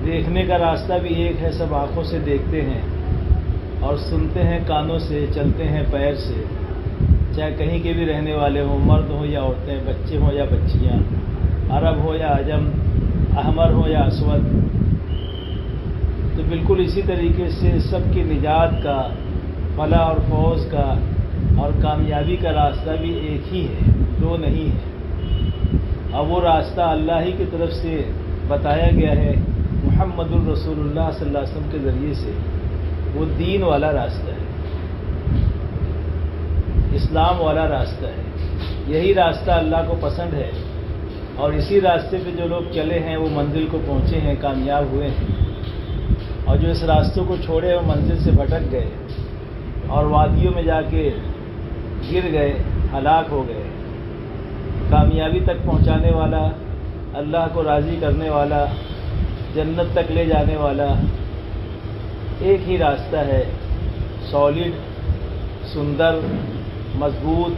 دیکھنے کا راستہ بھی ایک ہے، سب آنکھوں سے دیکھتے ہیں اور سنتے ہیں کانوں سے، چلتے ہیں پیر سے، چاہے کہیں کے بھی رہنے والے ہوں، مرد ہوں یا عورتیں، بچے ہوں یا بچیاں، عرب ہو یا عجم، احمر ہو یا اسود۔ تو بالکل اسی طریقے سے سب کی نجات کا، فلاح اور فوز کا اور کامیابی کا راستہ بھی ایک ہی ہے، دو نہیں ہے، اور وہ راستہ اللہ ہی کی طرف سے بتایا گیا ہے محمد الرسول اللہ صلی اللہ علیہ وسلم کے ذریعے سے۔ وہ دین والا راستہ ہے، اسلام والا راستہ ہے، یہی راستہ اللہ کو پسند ہے، اور اسی راستے پہ جو لوگ چلے ہیں وہ منزل کو پہنچے ہیں، کامیاب ہوئے ہیں، اور جو اس راستوں کو چھوڑے وہ منزل سے بھٹک گئے اور وادیوں میں جا کے گر گئے، ہلاک ہو گئے۔ کامیابی تک پہنچانے والا، اللہ کو راضی کرنے والا، جنت تک لے جانے والا ایک ہی راستہ ہے، سالڈ، سندر، مضبوط،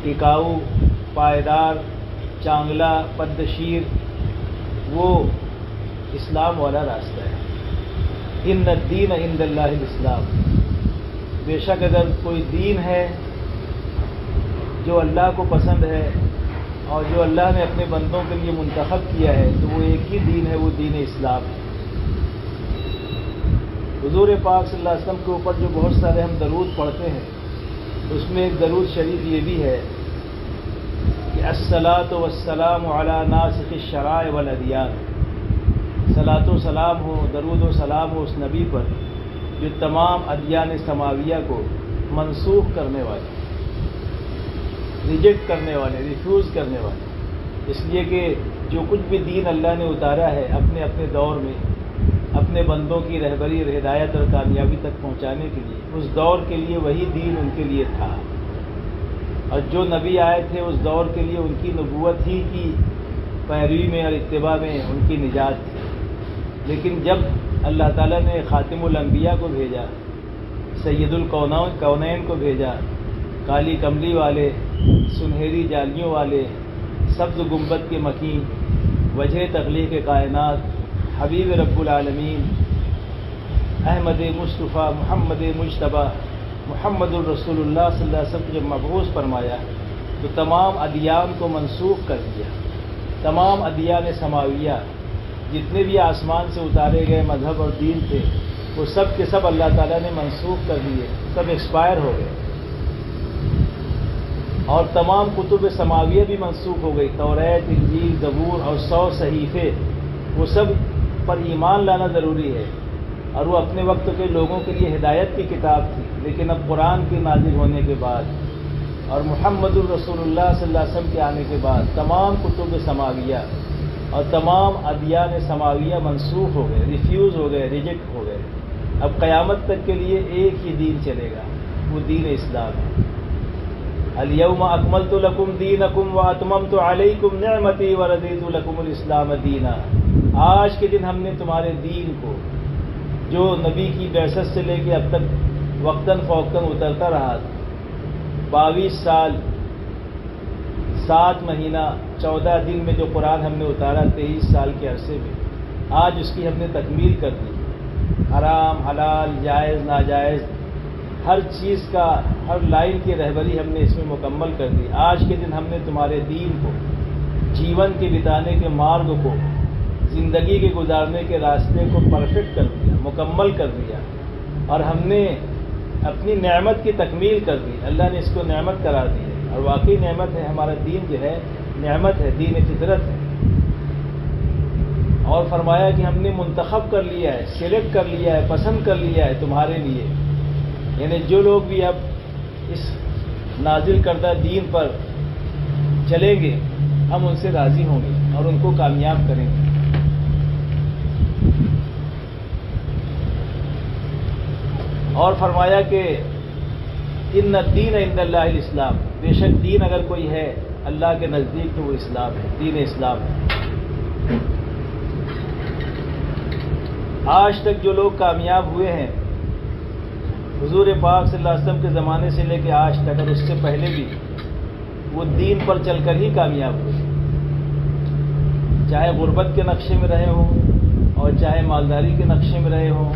ٹکاؤ، پائیدار، چانگلا، پدشیر، وہ اسلام والا راستہ ہے۔ ان الدین عند اللہ الاسلام، بے شک اگر کوئی دین ہے جو اللہ کو پسند ہے اور جو اللہ نے اپنے بندوں کے لیے منتخب کیا ہے تو وہ ایک ہی دین ہے، وہ دین اسلام ہے۔ حضور پاک صلی اللہ علیہ وسلم کے اوپر جو بہت سارے ہم درود پڑھتے ہیں، اس میں ایک درود شریف یہ بھی ہے کہ الصلاۃ والسلام علی ناسخ الشرائع والادیان، صلاۃ و سلام ہو، درود و سلام ہو اس نبی پر جو تمام ادیان سماویہ کو منسوخ کرنے والے، ریجیکٹ کرنے والے، ریفیوز کرنے والے، اس لیے کہ جو کچھ بھی دین اللہ نے اتارا ہے اپنے اپنے دور میں اپنے بندوں کی رہبری، ہدایت اور کامیابی تک پہنچانے کے لیے، اس دور کے لیے وہی دین ان کے لیے تھا، اور جو نبی آئے تھے اس دور کے لیے ان کی نبوت ہی کی پیروی میں اور اتباع میں ان کی نجات تھی۔ لیکن جب اللہ تعالیٰ نے خاتم الانبیاء کو بھیجا، سید الکونین کو بھیجا، کالی کملی والے، سنہری جالیوں والے، سبز گنبد کے مکین، وجہ تخلیق کائنات، حبیب رب العالمین، احمد مصطفیٰ، محمد مجتبیٰ، محمد الرسول اللہ صلی اللہ علیہ وسلم کو جب مبعوث فرمایا تو تمام ادیان کو منسوخ کر دیا، تمام ادیان سماویہ، جتنے بھی آسمان سے اتارے گئے مذہب اور دین تھے وہ سب کے سب اللہ تعالیٰ نے منسوخ کر دیے، سب ایکسپائر ہو گئے، اور تمام کتب سماویہ بھی منسوخ ہو گئی، توریت، انجیل، زبور اور 100 صحیفے، وہ سب پر ایمان لانا ضروری ہے، اور وہ اپنے وقت کے لوگوں کے لیے ہدایت کی کتاب تھی، لیکن اب قرآن کے نازل ہونے کے بعد اور محمد الرسول اللہ صلی اللہ علیہ وسلم کے آنے کے بعد تمام کتب سماویہ اور تمام ادیان سماویہ منسوخ ہو گئے، ریفیوز ہو گئے، ریجیکٹ ہو گئے۔ اب قیامت تک کے لیے ایک ہی دین چلے گا، وہ دین اسلام ہے۔ الیوم اکملت لکم دینکم واتممت علیکم نعمتی ورضیت لکم الاسلام دینا، آج کے دن ہم نے تمہارے دین کو جو نبی کی بعثت سے لے کے اب تک وقتاً فوقتاً اترتا رہا، 22 سال 7 مہینہ 14 دن میں جو قرآن ہم نے اتارا 23 سال کے عرصے میں، آج اس کی ہم نے تکمیل کر دی، حرام حلال جائز ناجائز ہر چیز کا، ہر لائن کی رہبری ہم نے اس میں مکمل کر دی۔ آج کے دن ہم نے تمہارے دین کو، جیون کے بتانے کے مارگ کو، زندگی کے گزارنے کے راستے کو پرفیکٹ کر دیا، مکمل کر دیا، اور ہم نے اپنی نعمت کی تکمیل کر دی، اللہ نے اس کو نعمت قرار دی ہے، اور واقعی نعمت ہے، ہمارا دین جو ہے نعمت ہے، دین فطرت ہے، اور فرمایا کہ ہم نے منتخب کر لیا ہے، سلیکٹ کر لیا ہے، پسند کر لیا ہے تمہارے لیے، یعنی جو لوگ بھی اب اس نازل کردہ دین پر چلیں گے ہم ان سے راضی ہوں گے اور ان کو کامیاب کریں گے۔ اور فرمایا کہ ان الدین عند اللہ الاسلام، بے شک دین اگر کوئی ہے اللہ کے نزدیک تو وہ اسلام ہے، دین اسلام ہے۔ آج تک جو لوگ کامیاب ہوئے ہیں حضور پاک صلی اللہ علیہ وسلم کے زمانے سے لے کے آج تک اور اس سے پہلے بھی، وہ دین پر چل کر ہی کامیاب ہوئے، چاہے غربت کے نقشے میں رہے ہوں اور چاہے چاہے مالداری کے نقشے میں رہے ہوں،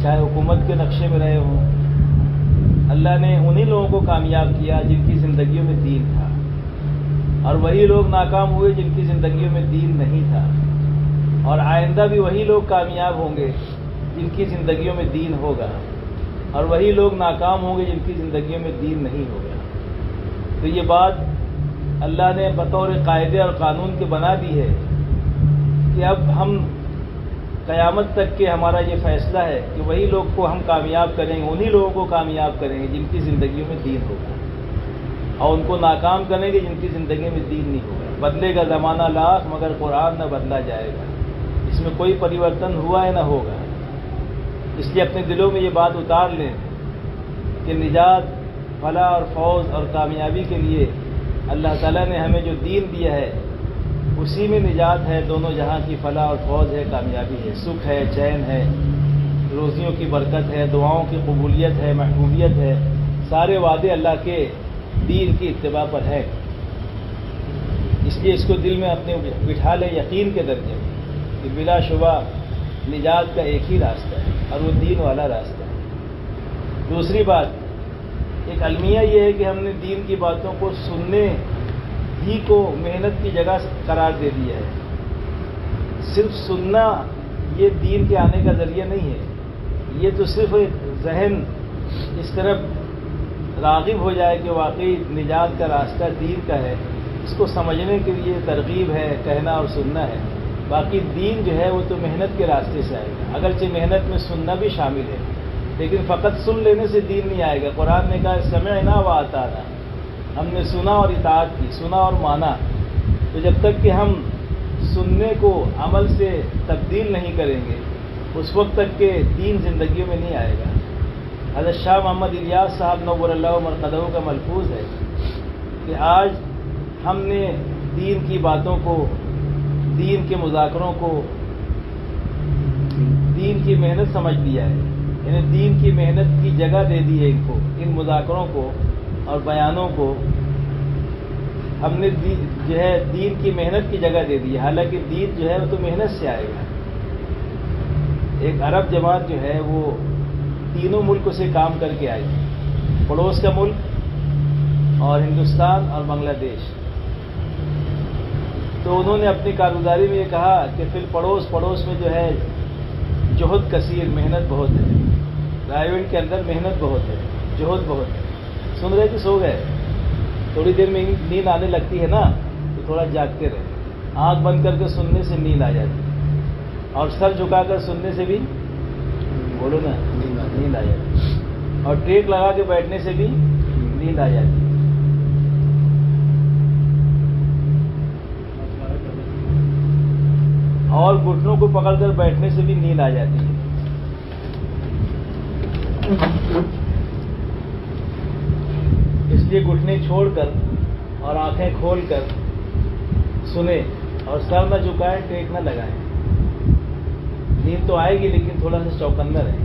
چاہے حکومت کے نقشے میں رہے ہوں، اللہ نے انہی لوگوں کو کامیاب کیا جن کی زندگیوں میں دین تھا، اور وہی لوگ ناکام ہوئے جن کی زندگیوں میں دین نہیں تھا، اور آئندہ بھی وہی لوگ کامیاب ہوں گے جن کی زندگیوں میں دین ہوگا، اور وہی لوگ ناکام ہوں گے جن کی زندگیوں میں دین نہیں ہوگا۔ تو یہ بات اللہ نے بطور قاعدے اور قانون کے بنا دی ہے کہ اب ہم قیامت تک کے ہمارا یہ فیصلہ ہے کہ وہی لوگ کو ہم کامیاب کریں گے، انہی لوگوں کو کامیاب کریں گے جن کی زندگیوں میں دین ہوگا، اور ان کو ناکام کریں گے جن کی زندگی میں دین نہیں ہوگا۔ بدلے گا زمانہ لاکھ مگر قرآن نہ بدلا جائے گا، اس میں کوئی پریورتن ہوا ہے نہ ہوگا۔ اس لیے اپنے دلوں میں یہ بات اتار لیں کہ نجات، فلاح اور فوز اور کامیابی کے لیے اللہ تعالیٰ نے ہمیں جو دین دیا ہے اسی میں نجات ہے، دونوں جہاں کی فلاح اور فوز ہے، کامیابی ہے، سکھ ہے، چین ہے، روزیوں کی برکت ہے، دعاؤں کی قبولیت ہے، محبوبیت ہے، سارے وعدے اللہ کے دین کی اتباع پر ہے۔ اس لیے اس کو دل میں اپنے بٹھا لیں یقین کے درجے میں کہ بلا شبہ نجات کا ایک ہی راستہ ہے اور وہ دین والا راستہ ہے۔ دوسری بات، ایک المیہ یہ ہے کہ ہم نے دین کی باتوں کو سننے ہی کو محنت کی جگہ قرار دے دیا ہے۔ صرف سننا یہ دین کے آنے کا ذریعہ نہیں ہے، یہ تو صرف ایک ذہن اس طرف راغب ہو جائے کہ واقعی نجات کا راستہ دین کا ہے، اس کو سمجھنے کے لیے ترغیب ہے، کہنا اور سننا ہے۔ باقی دین جو ہے وہ تو محنت کے راستے سے آئے گا، اگرچہ محنت میں سننا بھی شامل ہے، لیکن فقط سن لینے سے دین نہیں آئے گا۔ قرآن نے کہا سمعنا وأطعنا، ہم نے سنا اور اطاعت کی، سنا اور مانا۔ تو جب تک کہ ہم سننے کو عمل سے تبدیل نہیں کریں گے اس وقت تک کہ دین زندگیوں میں نہیں آئے گا۔ حضرت شاہ محمد الیاس صاحب نور اللہ مرقدہ کا ملفوظ ہے کہ آج ہم نے دین کی باتوں کو، دین کے مذاکروں کو دین کی محنت سمجھ لیا ہے، یعنی دین کی محنت کی جگہ دے دی ہے ان کو، ان مذاکروں کو اور بیانوں کو ہم نے جو ہے دین کی محنت کی جگہ دے دی ہے، حالانکہ دین جو ہے وہ تو محنت سے آئے گا۔ ایک عرب جماعت جو ہے وہ تینوں ملکوں سے کام کر کے آئی، پڑوس کا ملک اور ہندوستان اور بنگلہ دیش۔ تو انہوں نے اپنی کارگزاری میں یہ کہا کہ پھر پڑوس میں جو ہے جہد کثیر، محنت بہت ہے، رائے کے اندر محنت بہت ہے، جہد بہت ہے۔ سن رہے کہ سو گئے؟ تھوڑی دیر میں نیند آنے لگتی ہے نا، تو تھوڑا جاگتے رہے، آنکھ بند کر کے سننے سے نیند آ جاتی ہے، اور سر جھکا کر سننے سے بھی بولو نا نیند آ جاتی ہے، اور ٹیک لگا کے بیٹھنے سے بھی نیند آ جاتی ہے۔ اور گھٹنوں کو پکڑ کر بیٹھنے سے بھی نیند آ جاتی ہے۔ اس لیے گھٹنے چھوڑ کر اور آنکھیں کھول کر سنیں اور سر نہ جھکائیں، ٹیک نہ لگائیں۔ نیند تو آئے گی لیکن تھوڑا سا چوکندر ہے۔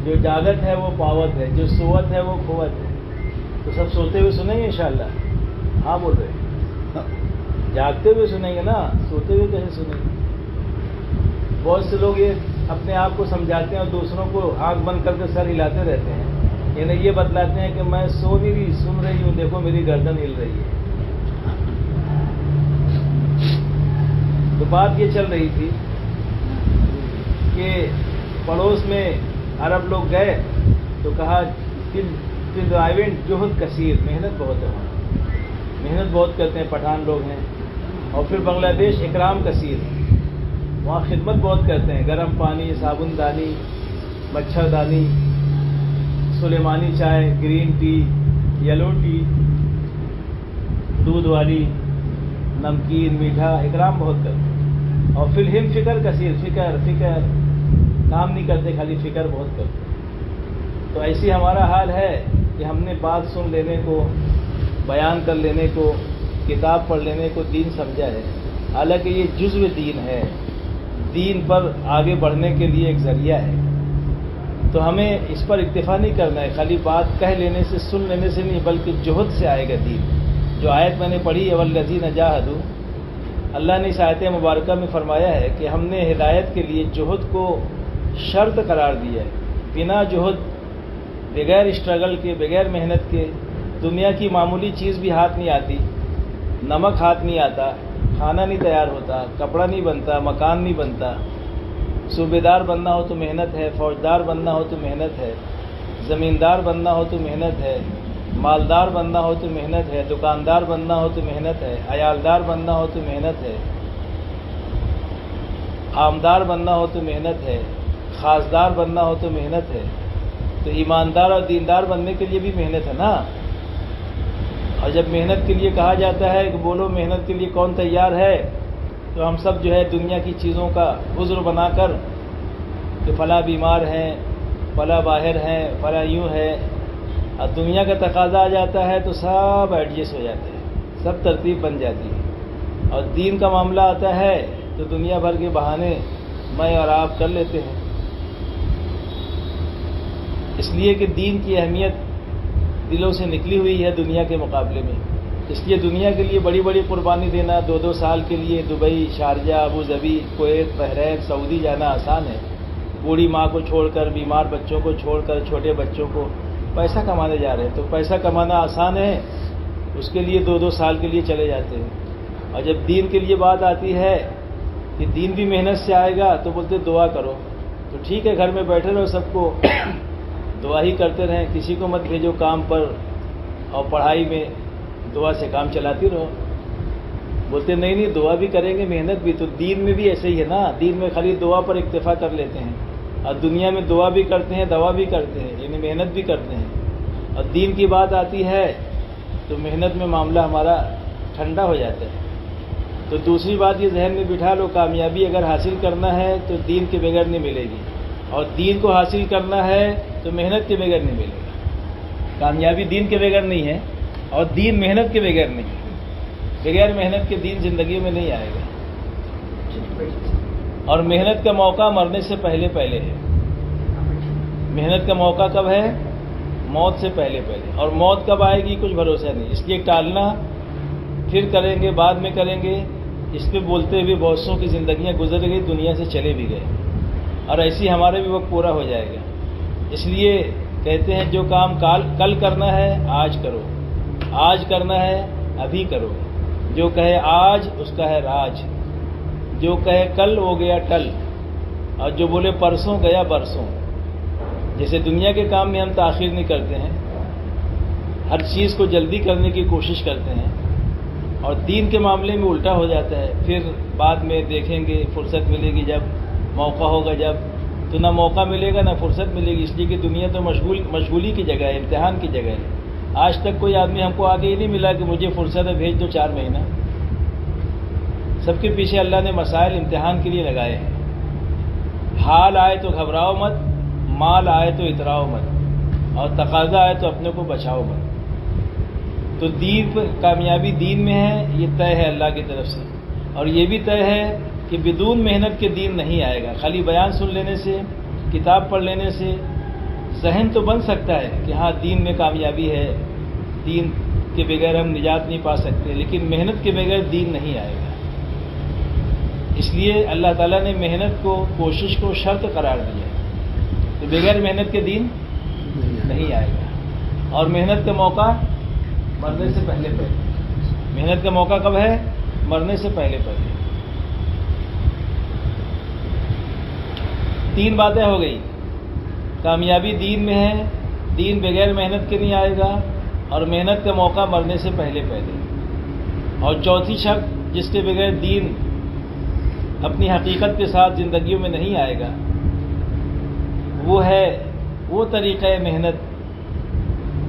جو جاگت ہے وہ پاوت ہے، جو سوت ہے وہ کھوت ہے۔ تو سب سوتے ہوئے سنیں گے انشاءاللہ؟ ہاں بول رہے ہیں، جاگتے ہوئے سنیں گے نا، سوتے ہوئے کیسے سنیں گے؟ بہت سے لوگ یہ اپنے آپ کو سمجھاتے ہیں اور دوسروں کو آنکھ بند کر کے سر ہلاتے رہتے ہیں، یعنی یہ بتلاتے ہیں کہ میں سو نہیں رہی، سن رہی ہوں، دیکھو میری گردن ہل رہی ہے۔ تو بات یہ چل رہی تھی کہ پڑوس میں عرب لوگ گئے تو کہا جہد کثیر، محنت بہت ہے وہاں، محنت بہت کرتے ہیں، پٹھان لوگ ہیں۔ اور پھر بنگلہ دیش اکرام کثیر، وہاں خدمت بہت کرتے ہیں، گرم پانی، صابن دانی، مچھر دانی، سلیمانی چائے، گرین ٹی، یلو ٹی، دودھ والی، نمکین، میٹھا، اکرام بہت کرتے ہیں۔ اور پھر ہم فکر کثیر، فکر کام نہیں کرتے، خالی فکر بہت کرتے ہیں۔ تو ایسی ہمارا حال ہے کہ ہم نے بات سن لینے کو، بیان کر لینے کو، کتاب پڑھ لینے کو دین سمجھا ہے، حالانکہ یہ جزو دین ہے، دین پر آگے بڑھنے کے لیے ایک ذریعہ ہے۔ تو ہمیں اس پر اکتفا نہیں کرنا ہے، خالی بات کہہ لینے سے، سن لینے سے نہیں، بلکہ جہد سے آئے گا دین۔ جو آیت میں نے پڑھی ہے والذین جاہدوا اللہ نے اس آیت مبارکہ میں فرمایا ہے کہ ہم نے ہدایت کے لیے جہد کو شرط قرار دیا ہے. بنا جہد، بغیر اسٹرگل کے، بغیر محنت کے دنیا کی معمولی چیز بھی ہاتھ نہیں آتی. نمک ہاتھ نہیں آتا، کھانا نہیں تیار ہوتا، کپڑا نہیں بنتا، مکان نہیں بنتا. صوبے دار بننا ہو تو محنت ہے، فوجدار بننا ہو تو محنت ہے، زمیندار بننا ہو تو محنت ہے، مالدار بننا ہو تو محنت ہے، دکاندار بننا ہو تو محنت ہے، عیالدار بننا ہو تو محنت ہے، عامدار بننا ہو تو محنت ہے، خاصدار بننا ہو تو محنت ہے. تو ایماندار اور دیندار بننے کے لیے بھی محنت ہے نا. اور جب محنت کے لیے کہا جاتا ہے کہ بولو محنت کے لیے کون تیار ہے، تو ہم سب جو ہے دنیا کی چیزوں کا عذر بنا کر کہ فلاں بیمار ہیں، فلاں باہر ہیں، فلاں یوں ہے، اور دنیا کا تقاضا آ جاتا ہے تو سب ایڈجسٹ ہو جاتے ہیں، سب ترتیب بن جاتی ہے. اور دین کا معاملہ آتا ہے تو دنیا بھر کے بہانے میں اور آپ کر لیتے ہیں. اس لیے کہ دین کی اہمیت دلوں سے نکلی ہوئی ہے دنیا کے مقابلے میں. اس لیے دنیا کے لیے بڑی بڑی قربانی دینا، 2 سال کے لیے Dubai, Sharjah, Abu Dhabi, Kuwait, Bahrain, Saudi جانا آسان ہے. بوڑھی ماں کو چھوڑ کر، بیمار بچوں کو چھوڑ کر، چھوٹے بچوں کو پیسہ کمانے جا رہے ہیں. تو پیسہ کمانا آسان ہے، اس کے لیے 2 سال کے لیے چلے جاتے ہیں. اور جب دین کے لیے بات آتی ہے کہ دین بھی محنت سے آئے گا تو بولتے دعا کرو. تو ٹھیک ہے، گھر میں بیٹھے رہو، سب کو دعا ہی کرتے رہیں، کسی کو مت بھیجو کام پر، اور پڑھائی میں دعا سے کام چلاتی رہو. بولتے نہیں دعا بھی کریں گے، محنت بھی. تو دین میں بھی ایسے ہی ہے نا. دین میں خالی دعا پر اکتفا کر لیتے ہیں، اور دنیا میں دعا بھی کرتے ہیں، دوا بھی کرتے ہیں، یعنی محنت بھی کرتے ہیں. اور دین کی بات آتی ہے تو محنت میں معاملہ ہمارا ٹھنڈا ہو جاتا ہے. تو دوسری بات یہ ذہن میں بٹھا لو، کامیابی اگر حاصل کرنا ہے تو دین کے بغیر نہیں ملے گی، اور دین کو حاصل کرنا ہے تو محنت کے بغیر نہیں ملے گا. کامیابی دین کے بغیر نہیں ہے، اور دین محنت کے بغیر نہیں ہے. بغیر محنت کے دین زندگی میں نہیں آئے گا. اور محنت کا موقع مرنے سے پہلے پہلے ہے. محنت کا موقع کب ہے؟ موت سے پہلے پہلے. اور موت کب آئے گی کچھ بھروسہ نہیں. اس لیے ٹالنا، پھر کریں گے، بعد میں کریں گے، اس پہ بولتے ہوئے بہت سوں کی زندگیاں گزر گئی، دنیا سے چلے بھی گئے. اور ایسی ہمارے بھی وقت پورا ہو جائے گا. اس لیے کہتے ہیں جو کام کل کرنا ہے آج کرو، آج کرنا ہے ابھی کرو. جو کہے آج اس کا ہے راج، جو کہے کل ہو گیا ٹل، اور جو بولے پرسوں گیا برسوں. جیسے دنیا کے کام میں ہم تاخیر نہیں کرتے ہیں، ہر چیز کو جلدی کرنے کی کوشش کرتے ہیں، اور دین کے معاملے میں الٹا ہو جاتا ہے. پھر بعد میں دیکھیں گے، فرصت ملے گی جب، موقع ہوگا جب. تو نہ موقع ملے گا نہ فرصت ملے گی. اس لیے کہ دنیا تو مشغولی کی جگہ ہے، امتحان کی جگہ ہے. آج تک کوئی آدمی ہم کو آگے یہ نہیں ملا کہ مجھے فرصت ہے بھیج دو 4 مہینہ. سب کے پیچھے اللہ نے مسائل امتحان کے لیے لگائے ہیں. حال آئے تو گھبراؤ مت، مال آئے تو اتراؤ مت، اور تقاضا آئے تو اپنے کو بچاؤ مت. تو دین پر کامیابی دین میں ہے، یہ طے ہے اللہ کی طرف سے. اور یہ بھی طے ہے کہ بدون محنت کے دین نہیں آئے گا. خالی بیان سن لینے سے، کتاب پڑھ لینے سے ذہن تو بن سکتا ہے کہ ہاں دین میں کامیابی ہے، دین کے بغیر ہم نجات نہیں پا سکتے، لیکن محنت کے بغیر دین نہیں آئے گا. اس لیے اللہ تعالیٰ نے محنت کو، کوشش کو شرط قرار دیا ہے. تو بغیر محنت کے دین نہیں آئے گا. اور محنت کا موقع مرنے سے پہلے پہلے. محنت کا موقع کب ہے؟ مرنے سے پہلے پہلے. 3 باتیں ہو گئی. کامیابی دین میں ہے، دین بغیر محنت کے نہیں آئے گا، اور محنت کا موقع مرنے سے پہلے پہلے. اور چوتھی شرط جس کے بغیر دین اپنی حقیقت کے ساتھ زندگیوں میں نہیں آئے گا، وہ ہے وہ طریقہ محنت،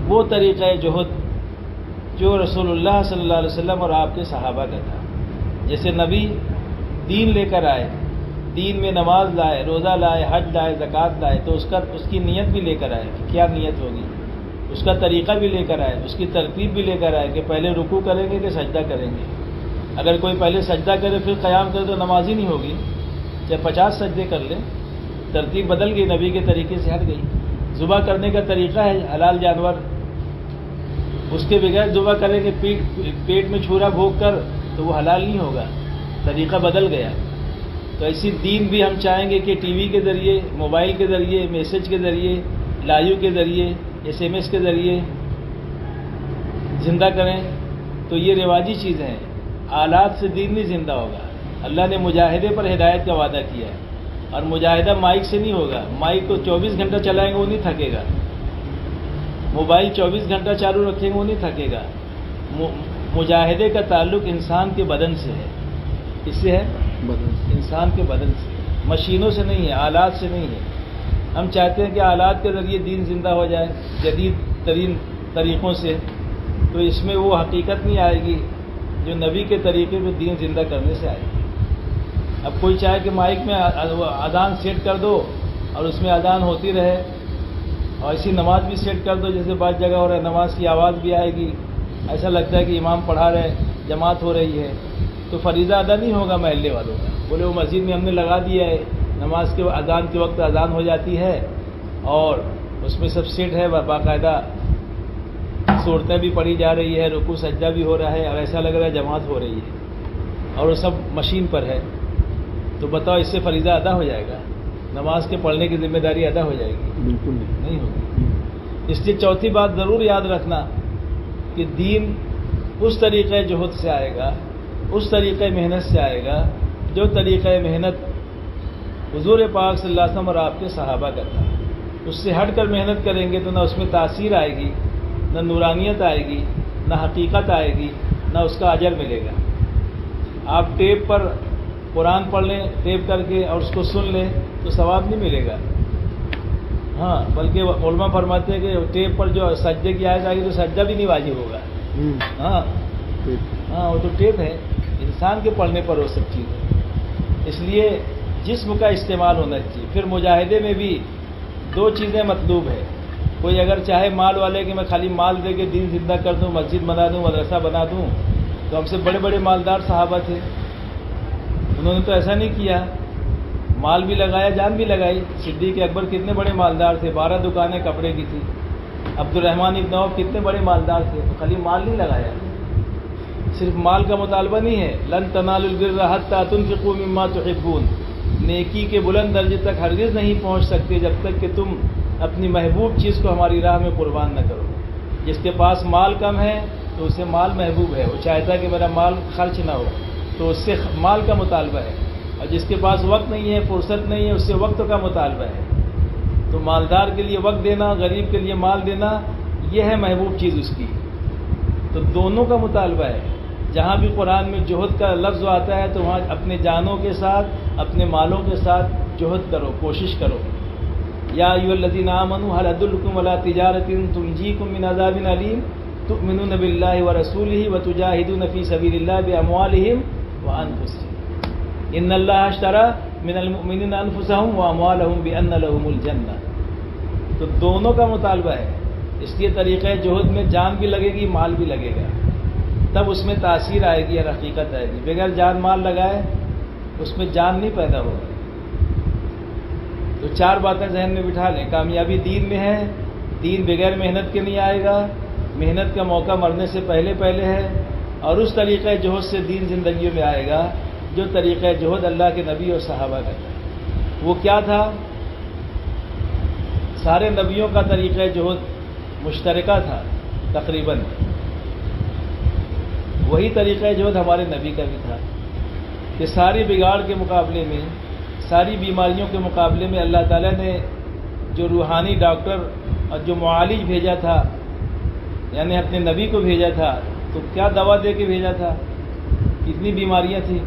وہ طریقہ جہد جو رسول اللہ صلی اللہ علیہ وسلم اور آپ کے صحابہ کا تھا. جیسے نبی دین لے کر آئے، دین میں نماز لائے، روزہ لائے، حج لائے، زکوٰۃ لائے، تو اس کی نیت بھی لے کر آئے کہ کیا نیت ہوگی. اس کا طریقہ بھی لے کر آئے، اس کی ترتیب بھی لے کر آئے کہ پہلے رکوع کریں گے کہ سجدہ کریں گے. اگر کوئی پہلے سجدہ کرے پھر قیام کرے تو نماز ہی نہیں ہوگی. چاہے 50 سجدے کر لے، ترتیب بدل گئی، نبی کے طریقے سے ہٹ گئی. ذبح کرنے کا طریقہ ہے حلال جانور، اس کے بغیر ذبح کریں گے پیٹ میں چھرا بھوک کر تو وہ حلال نہیں ہوگا. طریقہ بدل گیا. تو ایسی دین بھی ہم چاہیں گے کہ ٹی وی کے ذریعے، موبائل کے ذریعے، میسج کے ذریعے، لائیو کے ذریعے، SMS کے ذریعے زندہ کریں. تو یہ رواجی چیزیں ہیں. آلات سے دین نہیں زندہ ہوگا. اللہ نے مجاہدے پر ہدایت کا وعدہ کیا ہے، اور مجاہدہ مائک سے نہیں ہوگا. مائک کو 24 گھنٹہ چلائیں گے وہ نہیں تھکے گا. موبائل 24 گھنٹہ چالو رکھیں گے وہ نہیں تھکے گا. مجاہدے کا تعلق انسان کے بدن سے ہے. اس سے ہے انسان کے بدن سے، مشینوں سے نہیں ہے، آلات سے نہیں ہے. ہم چاہتے ہیں کہ آلات کے ذریعے دین زندہ ہو جائے جدید ترین طریقوں سے، تو اس میں وہ حقیقت نہیں آئے گی جو نبی کے طریقے پہ دین زندہ کرنے سے آئے گی. اب کوئی چاہے کہ مائک میں اذان سیٹ کر دو اور اس میں اذان ہوتی رہے، اور ایسی نماز بھی سیٹ کر دو جیسے بعض جگہ ہو رہا ہے، نماز کی آواز بھی آئے گی، ایسا لگتا ہے کہ امام پڑھا رہے، جماعت ہو رہی ہے، تو فریضہ ادا نہیں ہوگا محلے والوں کا. بولے وہ مسجد میں ہم نے لگا دیا ہے، نماز کے اذان کے وقت اذان ہو جاتی ہے اور اس میں سب سیٹ ہے، باقاعدہ صورتیں بھی پڑھی جا رہی ہے، رکوع سجدہ بھی ہو رہا ہے، اور ایسا لگ رہا ہے جماعت ہو رہی ہے، اور وہ سب مشین پر ہے. تو بتاؤ اس سے فریضہ ادا ہو جائے گا؟ نماز کے پڑھنے کی ذمہ داری ادا ہو جائے گی؟ بالکل نہیں ہوگی. اس لیے چوتھی بات ضرور یاد رکھنا کہ دین اس طریقۂ جہد سے آئے گا، اس طریقۂ محنت سے آئے گا جو طریقۂ محنت حضور پاک صلی اللہ علیہ وسلم اور آپ کے صحابہ کا تھا. اس سے ہٹ کر محنت کریں گے تو نہ اس میں تاثیر آئے گی، نہ نورانیت آئے گی، نہ حقیقت آئے گی، نہ اس کا اجر ملے گا. آپ ٹیپ پر قرآن پڑھ لیں ٹیپ کر کے اور اس کو سن لیں تو ثواب نہیں ملے گا. ہاں، بلکہ علماء فرماتے ہیں کہ ٹیپ پر جو سجدے کی آیت آئے گی تو سجدہ بھی نہیں واجب ہوگا. ہاں وہ تو ٹیپ ہے، انسان کے پڑھنے پر وہ سب چیز ہے. اس لیے جسم کا استعمال ہونا چاہیے. پھر مجاہدے میں بھی دو چیزیں مطلوب ہے. کوئی اگر چاہے مال والے کہ میں خالی مال دے کے دین زندہ کر دوں، مسجد بنا دوں، مدرسہ بنا دوں، تو ہم سے بڑے بڑے مالدار صحابہ تھے، انہوں نے تو ایسا نہیں کیا. مال بھی لگایا، جان بھی لگائی. صدیق اکبر کتنے بڑے مالدار تھے، 12 دکانیں کپڑے کی تھی. عبد الرحمن ابن عوف کتنے بڑے مالدار تھے، تو خالی مال نہیں لگایا. صرف مال کا مطالبہ نہیں ہے. لن تنالوا البر حتى تنفقوا مما تحبون. نیکی کے بلند درجے تک ہرگز نہیں پہنچ سکتے جب تک کہ تم اپنی محبوب چیز کو ہماری راہ میں قربان نہ کرو. جس کے پاس مال کم ہے تو اسے مال محبوب ہے، وہ چاہتا ہے کہ میرا مال خرچ نہ ہو، تو اس سے مال کا مطالبہ ہے. اور جس کے پاس وقت نہیں ہے، فرصت نہیں ہے، اس سے وقت کا مطالبہ ہے. تو مالدار کے لیے وقت دینا، غریب کے لیے مال دینا، یہ ہے محبوب چیز اس کی. تو دونوں کا مطالبہ ہے. جہاں بھی قرآن میں جہد کا لفظ آتا ہے تو وہاں اپنے جانوں کے ساتھ، اپنے مالوں کے ساتھ جہد کرو، کوشش کرو. یا ایھا الذین آمنوا هل ادلکم علی تجارۃ تنجیکم من عذاب علیم تؤمنون باللہ ورسولہ وتجاہدون فی سبیل اللہ باموالہم وانفسہم ان اللہ اشتری من المؤمنین انفسہم واموالہم بان لہم الجنہ. تو دونوں کا مطالبہ ہے. اس لیے طریقۂ جہد میں جان بھی لگے گی، مال بھی لگے گا، تب اس میں تاثیر آئے گی اور حقیقت آئے گی. بغیر جان مال لگائے اس میں جان نہیں پیدا ہوگی. تو 4 باتیں ذہن میں بٹھا لیں. کامیابی دین میں ہے، دین بغیر محنت کے نہیں آئے گا، محنت کا موقع مرنے سے پہلے ہے، اور اس طریقۂ جہد سے دین زندگیوں میں آئے گا جو طریقۂ جہد اللہ کے نبی اور صحابہ کا تھا. وہ کیا تھا؟ سارے نبیوں کا طریقۂ جہد مشترکہ تھا تقریباً. وہی طریقۂ جہد ہمارے نبی کا بھی تھا کہ ساری بگاڑ کے مقابلے میں، ساری بیماریوں کے مقابلے میں اللہ تعالیٰ نے جو روحانی ڈاکٹر اور جو معالج بھیجا تھا، یعنی اپنے نبی کو بھیجا تھا، تو کیا دوا دے کے بھیجا تھا؟ کتنی بیماریاں تھیں،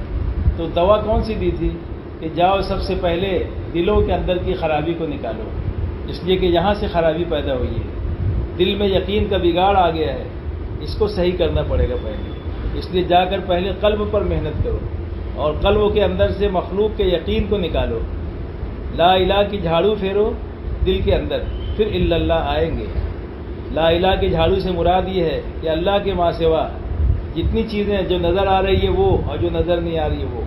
تو دوا کون سی دی تھی کہ جاؤ سب سے پہلے دلوں کے اندر کی خرابی کو نکالو. اس لیے کہ یہاں سے خرابی پیدا ہوئی ہے، دل میں یقین کا بگاڑ آ گیا ہے، اس کو صحیح کرنا پڑے گا پہلے. اس لیے جا کر پہلے قلب پر محنت کرو اور قلب کے اندر سے مخلوق کے یقین کو نکالو. لا الہ کی جھاڑو پھیرو دل کے اندر، پھر الا اللہ آئیں گے. لا الہ کے جھاڑو سے مراد یہ ہے کہ اللہ کے ماں سوا جتنی چیزیں جو نظر آ رہی ہے وہ، اور جو نظر نہیں آ رہی ہے وہ،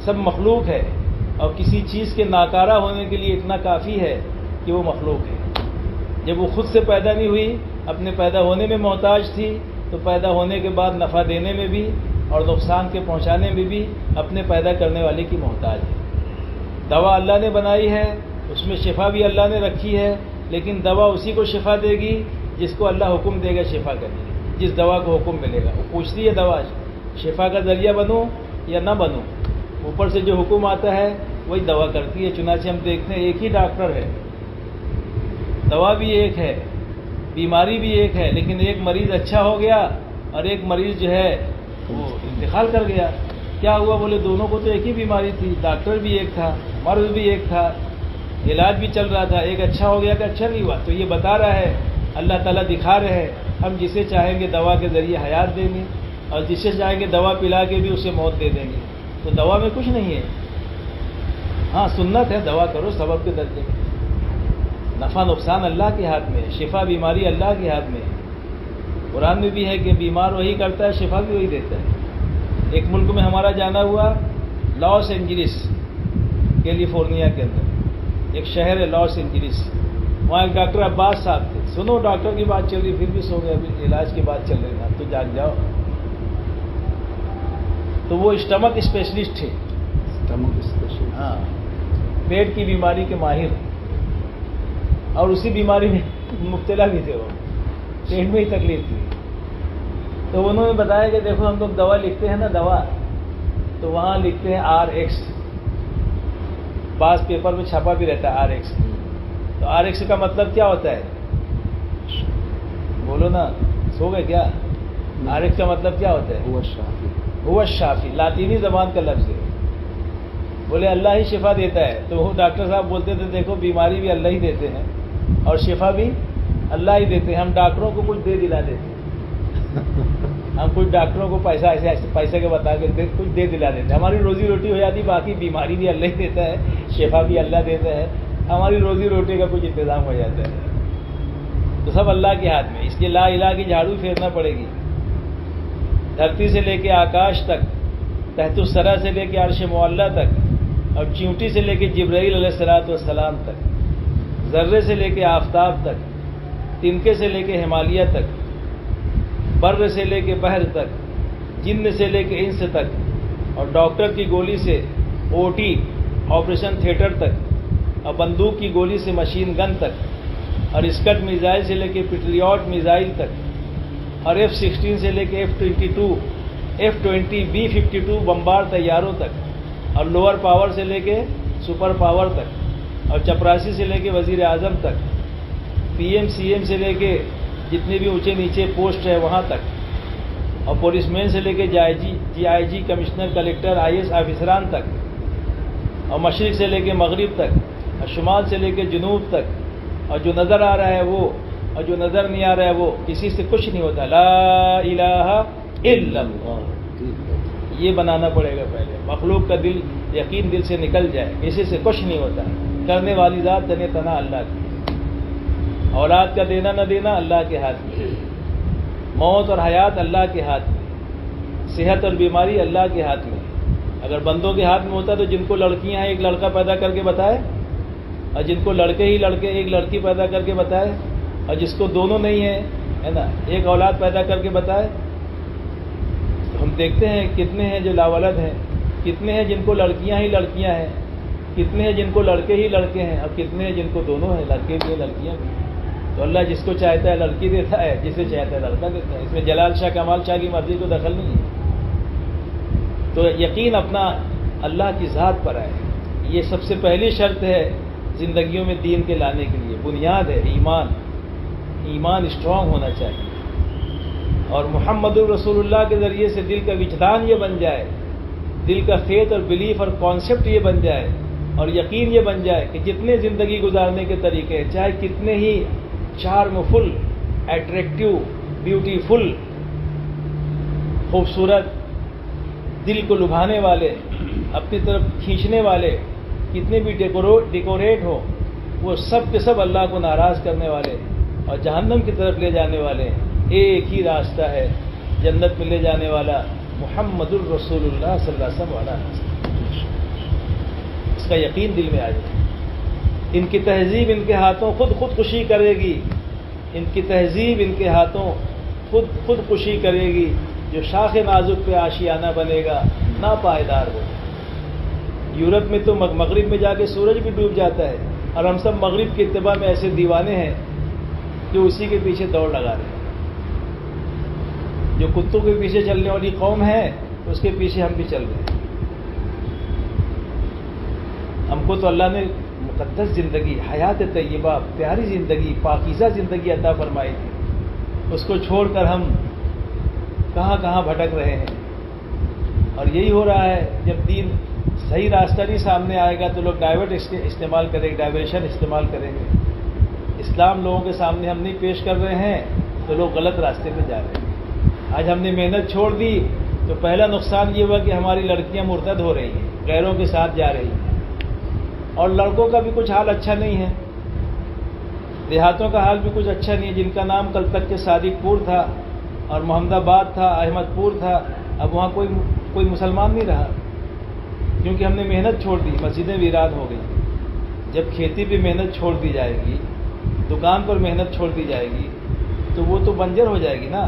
سب مخلوق ہے. اور کسی چیز کے ناکارہ ہونے کے لیے اتنا کافی ہے کہ وہ مخلوق ہے. جب وہ خود سے پیدا نہیں ہوئی، اپنے پیدا ہونے میں محتاج تھی، تو پیدا ہونے کے بعد نفع دینے میں بھی اور نقصان کے پہنچانے میں بھی اپنے پیدا کرنے والے کی محتاج ہے۔ دوا اللہ نے بنائی ہے، اس میں شفا بھی اللہ نے رکھی ہے، لیکن دوا اسی کو شفا دے گی جس کو اللہ حکم دے گا شفا کرنے کی، جس دوا کو حکم ملے گا۔ وہ پوچھتی ہے دوا شفا کا ذریعہ بنوں یا نہ بنوں، اوپر سے جو حکم آتا ہے وہی دوا کرتی ہے۔ چنانچہ ہم دیکھتے ہیں ایک ہی ڈاکٹر ہے، دوا بھی ایک ہے، بیماری بھی ایک ہے، لیکن ایک مریض اچھا ہو گیا اور ایک مریض جو ہے وہ انتقال کر گیا۔ کیا ہوا؟ بولے دونوں کو تو ایک ہی بیماری تھی، ڈاکٹر بھی ایک تھا، مرض بھی ایک تھا، علاج بھی چل رہا تھا، ایک اچھا ہو گیا کہ اچھا نہیں ہوا۔ تو یہ بتا رہا ہے، اللہ تعالیٰ دکھا رہے ہیں، ہم جسے چاہیں گے دوا کے ذریعے حیات دیں گے اور جسے چاہیں گے دوا پلا کے بھی اسے موت دے دیں گے۔ تو دوا میں کچھ نہیں ہے، ہاں سنت ہے دوا کرو سبب کے درجے میں، نفع نقصان اللہ کے ہاتھ میں ہے، شفا بیماری اللہ کے ہاتھ میں ہے۔ قرآن میں بھی ہے کہ بیمار وہی کرتا ہے، شفا بھی وہی دیتا ہے۔ ایک ملک میں ہمارا جانا ہوا، لاس اینجلس، کیلیفورنیا کے اندر ایک شہر ہے لاس اینجلس، وہاں ایک ڈاکٹر عباس صاحب تھے۔ سنو ڈاکٹر کی بات چل رہی، پھر بھی سو گئے، ابھی علاج کی بات چل رہی نا، تو جاگ جاؤ۔ تو وہ اسٹمک اسپیشلسٹ تھے، ہاں پیٹ کی بیماری کے ماہر، اور اسی بیماری میں مبتلا بھی تھے، وہ پیٹ میں ہی تکلیف تھی۔ تو انہوں نے بتایا کہ دیکھو ہم لوگ دوا لکھتے ہیں نا، دوا تو وہاں لکھتے ہیں RX، بعض پیپر میں چھپا بھی رہتا ہے RX۔ تو RX کا مطلب کیا ہوتا ہے؟ بولو نا، سو گئے کیا؟ RX کا مطلب کیا ہوتا ہے؟ هو الشافی، لاطینی زبان کا لفظ ہے۔ بولے اللہ ہی شفا دیتا ہے۔ تو وہ ڈاکٹر صاحب بولتے تھے دیکھو بیماری بھی اللہ ہی دیتے ہیں اور شفا بھی اللہ ہی دیتے ہیں، ہم ڈاکٹروں کو کچھ دے دلا دیتے ہیں، ہم کچھ ڈاکٹروں کو پیسہ ایسے پیسے کے بتا کے کچھ دے دلا دیتے ہیں، ہماری روزی روٹی ہو جاتی، باقی بیماری بھی اللہ ہی دیتا ہے، شفا بھی اللہ دیتا ہے، ہماری روزی روٹی کا کچھ انتظام ہو جاتا ہے۔ تو سب اللہ کے ہاتھ میں، اس لیے لا الہ کی جھاڑو پھیرنا پڑے گی، دھرتی سے لے کے آکاش تک، تحت الثری سے لے کے عرش معلی تک، اور چیونٹی سے لے کے جبرائیل علیہ الصلوۃ والسلام تک، ذرے سے لے کے آفتاب تک، تنکے سے لے کے ہمالیہ تک، بر سے لے کے بحر تک، جن سے لے کے انس تک، اور ڈاکٹر کی گولی سے OT آپریشن تھیٹر تک، اور بندوق کی گولی سے مشین گن تک، اور اسکٹ میزائل سے لے کے پیٹریوٹ میزائل تک، اور F-16 سے لے کے F-22 F-20 B-52 بمبار طیاروں تک، اور لوور پاور سے لے کے سپر پاور تک، اور چپراسی سے لے کے وزیر اعظم تک، PM CM سے لے کے جتنے بھی اونچے نیچے پوسٹ ہے وہاں تک، اور پولیس مین سے لے کے GIG کمشنر کلیکٹر IAS آفیسران تک، اور مشرق سے لے کے مغرب تک، اور شمال سے لے کے جنوب تک، اور جو نظر آ رہا ہے وہ اور جو نظر نہیں آ رہا ہے وہ، کسی سے کچھ نہیں ہوتا۔ لا الہ الا اللہ، یہ بنانا پڑے گا پہلے، مخلوق کا دل یقین دل سے نکل جائے، کسی سے کچھ نہیں ہوتا، کرنے والی ذات تنے تنا اللہ کی، اولاد کا دینا نہ دینا اللہ کے ہاتھ میں، موت اور حیات اللہ کے ہاتھ میں، صحت اور بیماری اللہ کے ہاتھ میں۔ اگر بندوں کے ہاتھ میں ہوتا تو جن کو لڑکیاں ہیں ایک لڑکا پیدا کر کے بتائے، اور جن کو لڑکے ہی لڑکے ایک لڑکی پیدا کر کے بتائے، اور جس کو دونوں نہیں ہیں ہے نا ایک اولاد پیدا کر کے بتائے۔ ہم دیکھتے ہیں کتنے ہیں جو لاولد ہیں، کتنے ہیں جن کو لڑکیاں ہی لڑکیاں ہیں، کتنے ہیں جن کو لڑکے ہی لڑکے ہیں، اور کتنے ہیں جن کو دونوں ہیں، لڑکے بھی ہیں لڑکیاں بھی۔ تو اللہ جس کو چاہتا ہے لڑکی دیتا ہے، جسے چاہتا ہے لڑکا دیتا ہے، اس میں جلال شاہ کمال شاہ کی مرضی کو دخل نہیں ہے۔ تو یقین اپنا اللہ کی ذات پر آئے، یہ سب سے پہلی شرط ہے زندگیوں میں دین کے لانے کے لیے، بنیاد ہے ایمان اسٹرانگ ہونا چاہیے، اور محمد الرسول اللہ کے ذریعے سے دل کا وجدان یہ بن جائے، دل کا فیتھ اور بلیف اور کانسیپٹ یہ بن جائے، اور یقین یہ بن جائے کہ جتنے زندگی گزارنے کے طریقے ہیں، چاہے کتنے ہی چارم فل، ایٹریکٹیو، بیوٹیفل، خوبصورت، دل کو لبھانے والے، اپنی طرف کھینچنے والے کتنے بھی ڈیکوریٹ ہو، وہ سب کے سب اللہ کو ناراض کرنے والے اور جہنم کی طرف لے جانے والے۔ ایک ہی راستہ ہے جنت میں لے جانے والا، محمد الرسول اللہ صلی اللہ علیہ وسلم۔ اس کا یقین دل میں آ جائے۔ ان کی تہذیب ان کے ہاتھوں خود خوشی کرے گی، ان کی تہذیب ان کے ہاتھوں خود خوشی کرے گی، جو شاخ نازک پہ آشیانہ بنے گا ناپائیدار ہوگا۔ یورپ میں تو مغرب میں جا کے سورج بھی ڈوب جاتا ہے، اور ہم سب مغرب کے اتباع میں ایسے دیوانے ہیں جو اسی کے پیچھے دوڑ لگا رہے ہیں۔ جو کتوں کے پیچھے چلنے والی قوم ہے اس کے پیچھے ہم بھی چل رہے ہیں۔ ہم کو تو اللہ نے مقدس زندگی، حیات طیبہ، پیاری زندگی، پاکیزہ زندگی عطا فرمائی تھی، اس کو چھوڑ کر ہم کہاں کہاں بھٹک رہے ہیں۔ اور یہی ہو رہا ہے، جب دین صحیح راستہ نہیں سامنے آئے گا تو لوگ ڈائیورشن استعمال کریں گے۔ اسلام لوگوں کے سامنے ہم نہیں پیش کر رہے ہیں تو لوگ غلط راستے میں جا رہے ہیں۔ آج ہم نے محنت چھوڑ دی تو پہلا نقصان یہ ہوا کہ ہماری لڑکیاں مرتد ہو رہی ہیں، غیروں کے ساتھ جا رہی ہیں، اور لڑکوں کا بھی کچھ حال اچھا نہیں ہے، دیہاتوں کا حال بھی کچھ اچھا نہیں ہے۔ جن کا نام کل تک کے صادق پور تھا اور محمد آباد تھا، احمد پور تھا، اب وہاں کوئی مسلمان نہیں رہا، کیونکہ ہم نے محنت چھوڑ دی، مسجدیں ویران ہو گئی۔ جب کھیتی پہ محنت چھوڑ دی جائے گی، دکان پر محنت چھوڑ دی جائے گی، تو وہ تو بنجر ہو جائے گی نا۔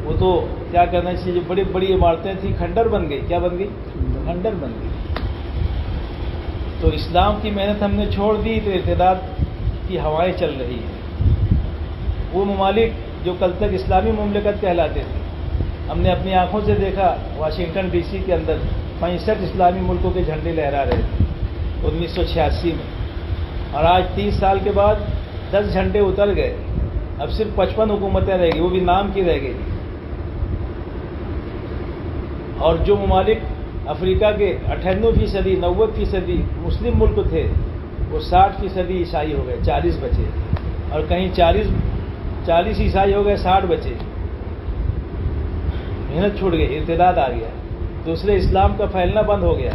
وہ تو کیا کرنا چاہیے، جو بڑی بڑی عمارتیں تھیں کھنڈر بن گئی، کیا بن گئی؟ کھنڈر بن گئی۔ تو اسلام کی محنت ہم نے چھوڑ دی تو ارتداد کی ہوائیں چل رہی ہیں۔ وہ ممالک جو کل تک اسلامی مملکت کہلاتے تھے، ہم نے اپنی آنکھوں سے دیکھا، واشنگٹن ڈی سی کے اندر 65 اسلامی ملکوں کے جھنڈے لہرا رہے تھے 1986 میں، اور آج 30 سال کے بعد 10 جھنڈے اتر گئے، اب صرف 55 حکومتیں رہ گئی، وہ بھی نام کی رہ گئی۔ اور جو ممالک افریقہ کے 98% 90% مسلم ملک تھے، وہ 60% عیسائی ہو گئے، 40 بچے، اور کہیں 40 عیسائی ہو گئے، 60 بچے۔ محنت چھوڑ گئی، ارتداد آ گیا، دوسرے اسلام کا پھیلنا بند ہو گیا۔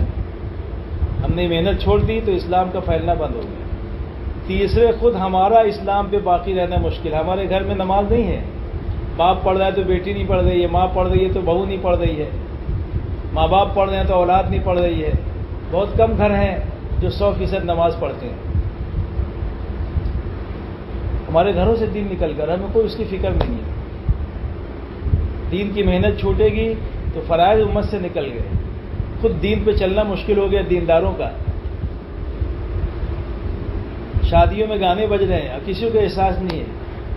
ہم نے محنت چھوڑ دی تو اسلام کا پھیلنا بند ہو گیا۔ تیسرے، خود ہمارا اسلام پہ باقی رہنا مشکل ہے۔ ہمارے گھر میں نماز نہیں ہے، باپ پڑھ رہا ہے تو بیٹی نہیں پڑھ رہی ہے، ماں پڑھ رہی ہے تو بہو نہیں پڑھ رہی ہے، ماں باپ پڑھ رہے ہیں تو اولاد نہیں پڑھ رہی ہے۔ بہت کم گھر ہیں جو 100% نماز پڑھتے ہیں۔ ہمارے گھروں سے دین نکل کر ہمیں کوئی اس کی فکر نہیں ہے۔ دین کی محنت چھوٹے گی تو فرائض امت سے نکل گئے، خود دین پہ چلنا مشکل ہو گیا دینداروں کا۔ شادیوں میں گانے بج رہے ہیں، اب کسی کو احساس نہیں ہے،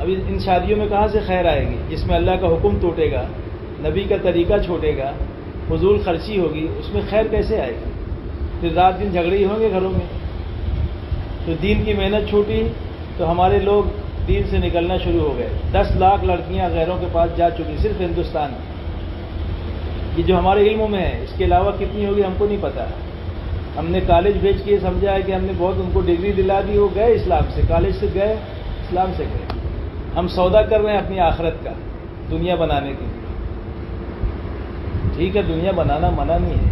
ابھی ان شادیوں میں کہاں سے خیر آئے گی، جس میں اللہ کا حکم ٹوٹے گا، نبی کا طریقہ چھوٹے گا، فضول خرچی ہوگی، اس میں خیر کیسے آئے گی؟ پھر رات دن جھگڑے ہی ہوں گے گھروں میں۔ تو دین کی محنت چھوٹی تو ہمارے لوگ دین سے نکلنا شروع ہو گئے۔ 10 لاکھ لڑکیاں غیروں کے پاس جا چکی صرف ہندوستان میں، یہ جو ہمارے علموں میں ہے، اس کے علاوہ کتنی ہوگی ہم کو نہیں پتا۔ ہم نے کالج بھیج کے سمجھا ہے کہ ہم نے بہت ان کو ڈگری دلا دی، وہ گئے اسلام سے، کالج سے گئے، اسلام سے گئے۔ ہم سودا کر رہے ہیں اپنی آخرت کا، دنیا بنانے کے لیے۔ ٹھیک ہے، دنیا بنانا منع نہیں ہے،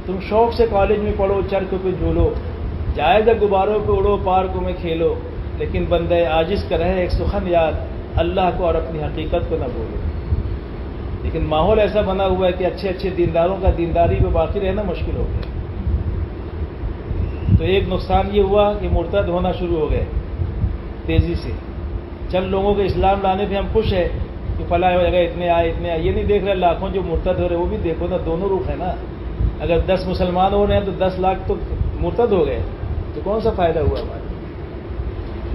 تم شوق سے کالج میں پڑھو، چرخ پہ جھولو، جائز غباروں پہ اڑو، پارکوں میں کھیلو، لیکن بندہ عاجز کا رہے ایک سخن یاد، اللہ کو اور اپنی حقیقت کو نہ بھولو۔ لیکن ماحول ایسا بنا ہوا ہے کہ اچھے اچھے دینداروں کا دینداری پہ باقی رہنا مشکل ہو گیا۔ تو ایک نقصان یہ ہوا کہ مرتد ہونا شروع ہو گئے تیزی سے۔ چند لوگوں کے اسلام لانے پہ ہم خوش ہیں کہ فلاں جگہ اتنے آئے، یہ نہیں دیکھ رہے لاکھوں جو مرتد ہو رہے، وہ بھی دیکھو نا، دونوں رخ ہے نا۔ اگر 10 مسلمان ہو رہے ہیں تو 10 لاکھ تو مرتد ہو گئے، تو کون سا فائدہ ہوا ہمارا؟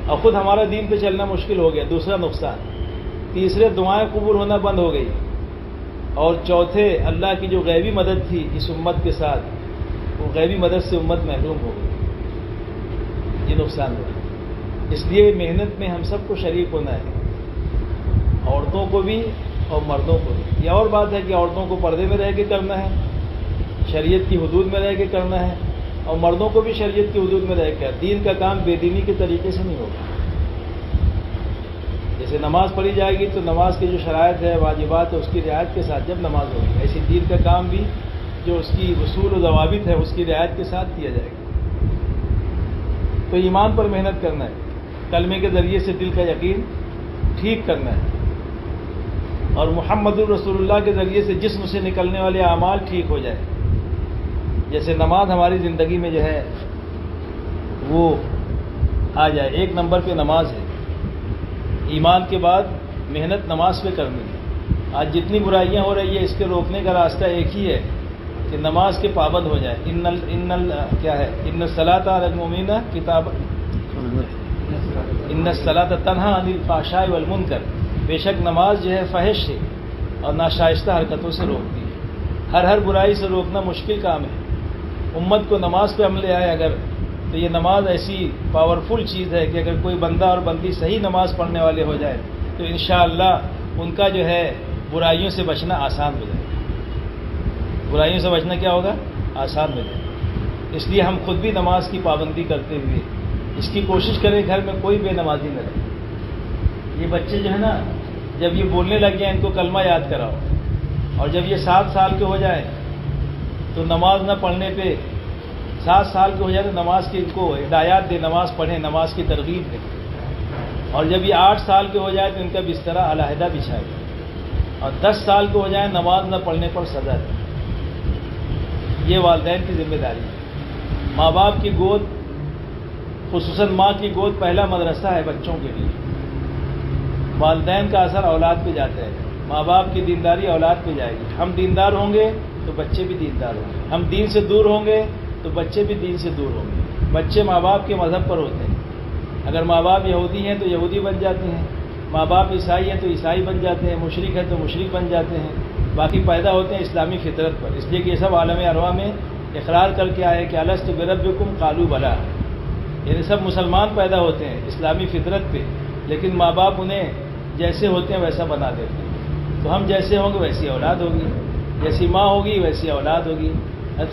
اور خود ہمارا دین پہ چلنا مشکل ہو گیا، دوسرا نقصان۔ تیسرے، دعائیں قبول ہونا بند ہو گئی۔ اور چوتھے، اللہ کی جو غیبی مدد تھی اس امت کے ساتھ، وہ غیبی مدد سے امت محروم ہو گئی۔ یہ نقصان ہوا۔ اس لیے محنت میں ہم سب کو شریک ہونا ہے، عورتوں کو بھی اور مردوں کو بھی۔ یہ اور بات ہے کہ عورتوں کو پردے میں رہ کے کرنا ہے، شریعت کی حدود میں رہ کے کرنا ہے، اور مردوں کو بھی شریعت کی حدود میں رہ کے۔ دین کا کام بے دینی کے طریقے سے نہیں ہوگا۔ جیسے نماز پڑھی جائے گی تو نماز کی جو شرائط ہے، واجبات ہے، اس کی رعایت کے ساتھ جب نماز ہوگی، ایسی دین کا کام بھی جو اس کی اصول و ضوابط ہے اس کی رعایت کے ساتھ کیا جائے گا۔ تو ایمان پر محنت کرنا ہے، کلمے کے ذریعے سے دل کا یقین ٹھیک کرنا ہے، اور محمد الرسول اللہ کے ذریعے سے جسم سے نکلنے والے اعمال ٹھیک ہو جائے۔ جیسے نماز ہماری زندگی میں جو ہے وہ آ جائے، 1 نمبر پہ نماز ہے، ایمان کے بعد محنت نماز پہ کرنی ہے، آج جتنی برائیاں ہو رہی ہیں اس کے روکنے کا راستہ ایک ہی ہے کہ نماز کے پابند ہو جائیں. کیا ہے؟ ان الصلاۃ علی المؤمنین کتاب ان الصلاۃ تنہی عن الفحشاء والمنکر. بے شک نماز جو ہے فحش ہے اور ناشائستہ حرکتوں سے روکتی ہے. ہر برائی سے روکنا مشکل کام ہے. امت کو نماز پہ عمل آئے اگر، تو یہ نماز ایسی پاورفل چیز ہے کہ اگر کوئی بندہ اور بندی صحیح نماز پڑھنے والے ہو جائے تو انشاءاللہ ان کا جو ہے برائیوں سے بچنا آسان ہو جائے. برائیوں سے بچنا کیا ہوگا؟ آسان ہو جائے. اس لیے ہم خود بھی نماز کی پابندی کرتے ہوئے اس کی کوشش کریں گھر میں کوئی بے نمازی نہ رہے. یہ بچے جو ہے نا، جب یہ بولنے لگ جائیں ان کو کلمہ یاد کراؤ، اور جب یہ 7 سال کے ہو جائیں تو نماز نہ پڑھنے پہ 7 سال کے ہو جائے تو نماز کی ان کو ہدایات دے، نماز پڑھیں، نماز کی ترغیب دیں. اور جب یہ 8 سال کے ہو جائے تو ان کا بسترا علیحدہ بچھائے، اور 10 سال کے ہو جائیں نماز نہ پڑھنے پر سزا دے. یہ والدین کی ذمہ داری ہے. ماں باپ کی گود، خصوصاً ماں کی گود پہلا مدرسہ ہے بچوں کے لیے. والدین کا اثر اولاد پہ جاتا ہے. ماں باپ کی دینداری اولاد پہ جائے گی. ہم دیندار ہوں گے تو بچے بھی دیندار ہوں گے. ہم دین سے دور ہوں گے تو بچے بھی دین سے دور ہوں گے. بچے ماں باپ کے مذہب پر ہوتے ہیں. اگر ماں باپ یہودی ہیں تو یہودی بن جاتے ہیں، ماں باپ عیسائی ہیں تو عیسائی بن جاتے ہیں، مشرک ہیں تو مشرک بن جاتے ہیں. باقی پیدا ہوتے ہیں اسلامی فطرت پر. اس لیے کہ یہ سب عالم ارواح میں اقرار کر کے آئے کہ الست بربکم قالوا بلی. یعنی سب مسلمان پیدا ہوتے ہیں اسلامی فطرت پہ، لیکن ماں باپ انہیں جیسے ہوتے ہیں ویسا بنا دیتے ہیں. تو ہم جیسے ہوں گے ویسی اولاد ہوگی، جیسی ماں ہوگی ویسی اولاد ہوگی.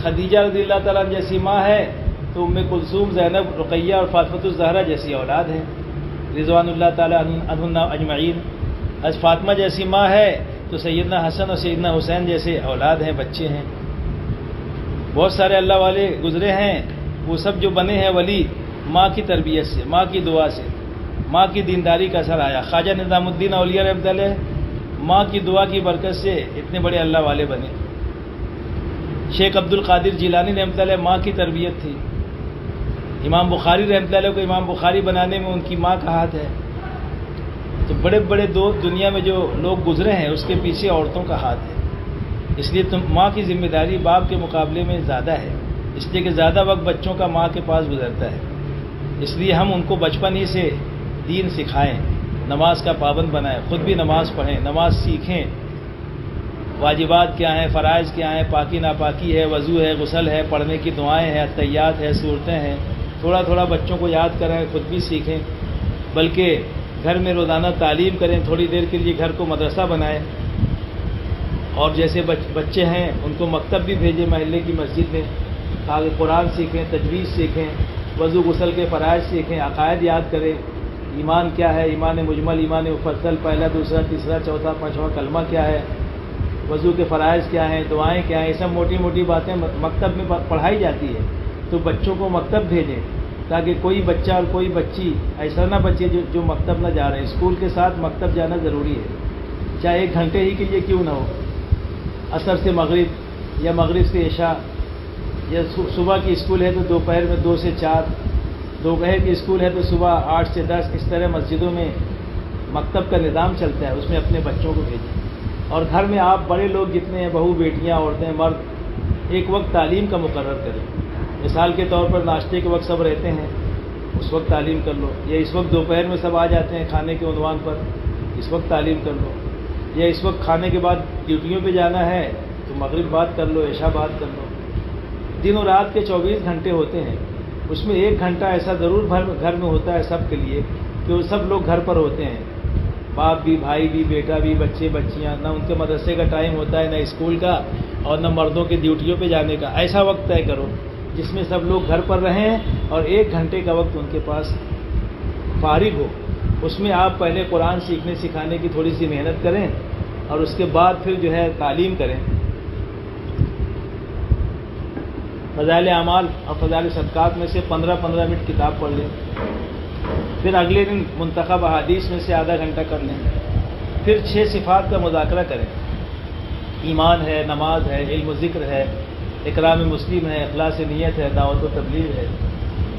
خدیجہ رضی اللہ تعالیٰ جیسی ماں ہے تو ام کلثوم، زینب، رقیہ اور فاطمۃ الزہرا جیسی اولاد ہے رضوان اللہ تعالیٰ عنہم اجمعین. فاطمہ جیسی ماں ہے تو سیدنا حسن اور سیدنا حسین جیسے اولاد ہیں، بچے ہیں. بہت سارے اللہ والے گزرے ہیں، وہ سب جو بنے ہیں ولی ماں کی تربیت سے، ماں کی دعا سے، ماں کی دینداری کا اثر آیا. خواجہ نظام الدین اولیاء رحمۃ اللہ ماں کی دعا کی برکت سے اتنے بڑے اللہ والے بنے. شیخ عبد القادر جیلانی رحمۃ اللہ ماں کی تربیت تھی. امام بخاری رحمۃ اللہ کو امام بخاری بنانے میں ان کی ماں کا ہاتھ ہے. تو بڑے بڑے دنیا میں جو لوگ گزرے ہیں اس کے پیچھے عورتوں کا ہاتھ ہے. اس لیے ماں کی ذمہ داری باپ کے مقابلے میں زیادہ ہے، اس لیے کہ زیادہ وقت بچوں کا ماں کے پاس گزرتا ہے. اس لیے ہم ان کو بچپن ہی سے دین سکھائیں، نماز کا پابند بنائیں، خود بھی نماز پڑھیں، نماز سیکھیں. واجبات کیا ہیں، فرائض کیا ہیں، پاکی ناپاکی ہے، وضو ہے، غسل ہے، پڑھنے کی دعائیں ہیں، اتحیات ہے، صورتیں ہیں. تھوڑا تھوڑا بچوں کو یاد کریں، خود بھی سیکھیں. بلکہ گھر میں روزانہ تعلیم کریں، تھوڑی دیر کے لیے گھر کو مدرسہ بنائیں. اور جیسے بچے ہیں ان کو مکتب بھی بھیجیں محلے کی مسجد میں، تاکہ قرآن سیکھیں، تجوید سیکھیں، وضو غسل کے فرائض سیکھیں، عقائد یاد کریں. ایمان کیا ہے، ایمان مجمل، ایمان مفصل، پہلا، دوسرا، تیسرا، چوتھا، پانچواں کلمہ کیا ہے، وضو کے فرائض کیا ہیں، دعائیں کیا ہیں. یہ سب موٹی موٹی باتیں مکتب میں پڑھائی جاتی ہے. تو بچوں کو مکتب بھیجیں تاکہ کوئی بچہ اور کوئی بچی ایسا نہ بچے جو مکتب نہ جا رہے ہیں. اسکول کے ساتھ مکتب جانا ضروری ہے، چاہے 1 گھنٹے ہی کے لیے کیوں نہ ہو. عصر سے مغرب یا مغرب سے عشاء، یا صبح کی اسکول ہے تو دوپہر میں 2 سے 4، دوپہر کی اسکول ہے تو صبح 8 سے 10. اس طرح مسجدوں میں مکتب کا نظام چلتا ہے، اس میں اپنے بچوں کو بھیجیں. اور گھر میں آپ بڑے لوگ جتنے ہیں، بہو، بیٹیاں، عورتیں، مرد، ایک وقت تعلیم کا مقرر کریں. مثال کے طور پر ناشتے کے وقت سب رہتے ہیں، اس وقت تعلیم کر لو. یا اس وقت دوپہر میں سب آ جاتے ہیں کھانے کے عنوان پر، اس وقت تعلیم کر لو. یا اس وقت کھانے کے بعد ڈیوٹیوں پہ جانا ہے تو مغرب بات کر لو، عشاء بات کر لو. دن و رات کے 24 گھنٹے ہوتے ہیں، اس میں 1 گھنٹہ ایسا ضرور گھر میں ہوتا ہے سب کے لیے کہ وہ سب لوگ گھر پر ہوتے ہیں، باپ بھی، بھائی بھی، بیٹا بھی، بچے بچیاں. نہ ان کے مدرسے کا ٹائم ہوتا ہے، نہ اسکول کا، اور نہ مردوں کے ڈیوٹیوں پہ جانے کا. ایسا وقت طے کرو جس میں سب لوگ گھر پر رہیں اور 1 گھنٹے کا وقت ان کے پاس فارغ ہو. اس میں آپ پہلے قرآن سیکھنے سکھانے کی تھوڑی سی محنت کریں اور اس کے بعد پھر جو ہے تعلیم کریں. فضائل اعمال اور فضائل صدقات میں سے 15-15 منٹ کتاب پڑھ لیں. پھر اگلے دن منتخب احادیث میں سے آدھا گھنٹہ کر لیں. پھر 6 صفات کا مذاکرہ کریں. ایمان ہے، نماز ہے، علم و ذکر ہے، اکرام مسلم ہے، اخلاص نیت ہے، دعوت و تبلیغ ہے،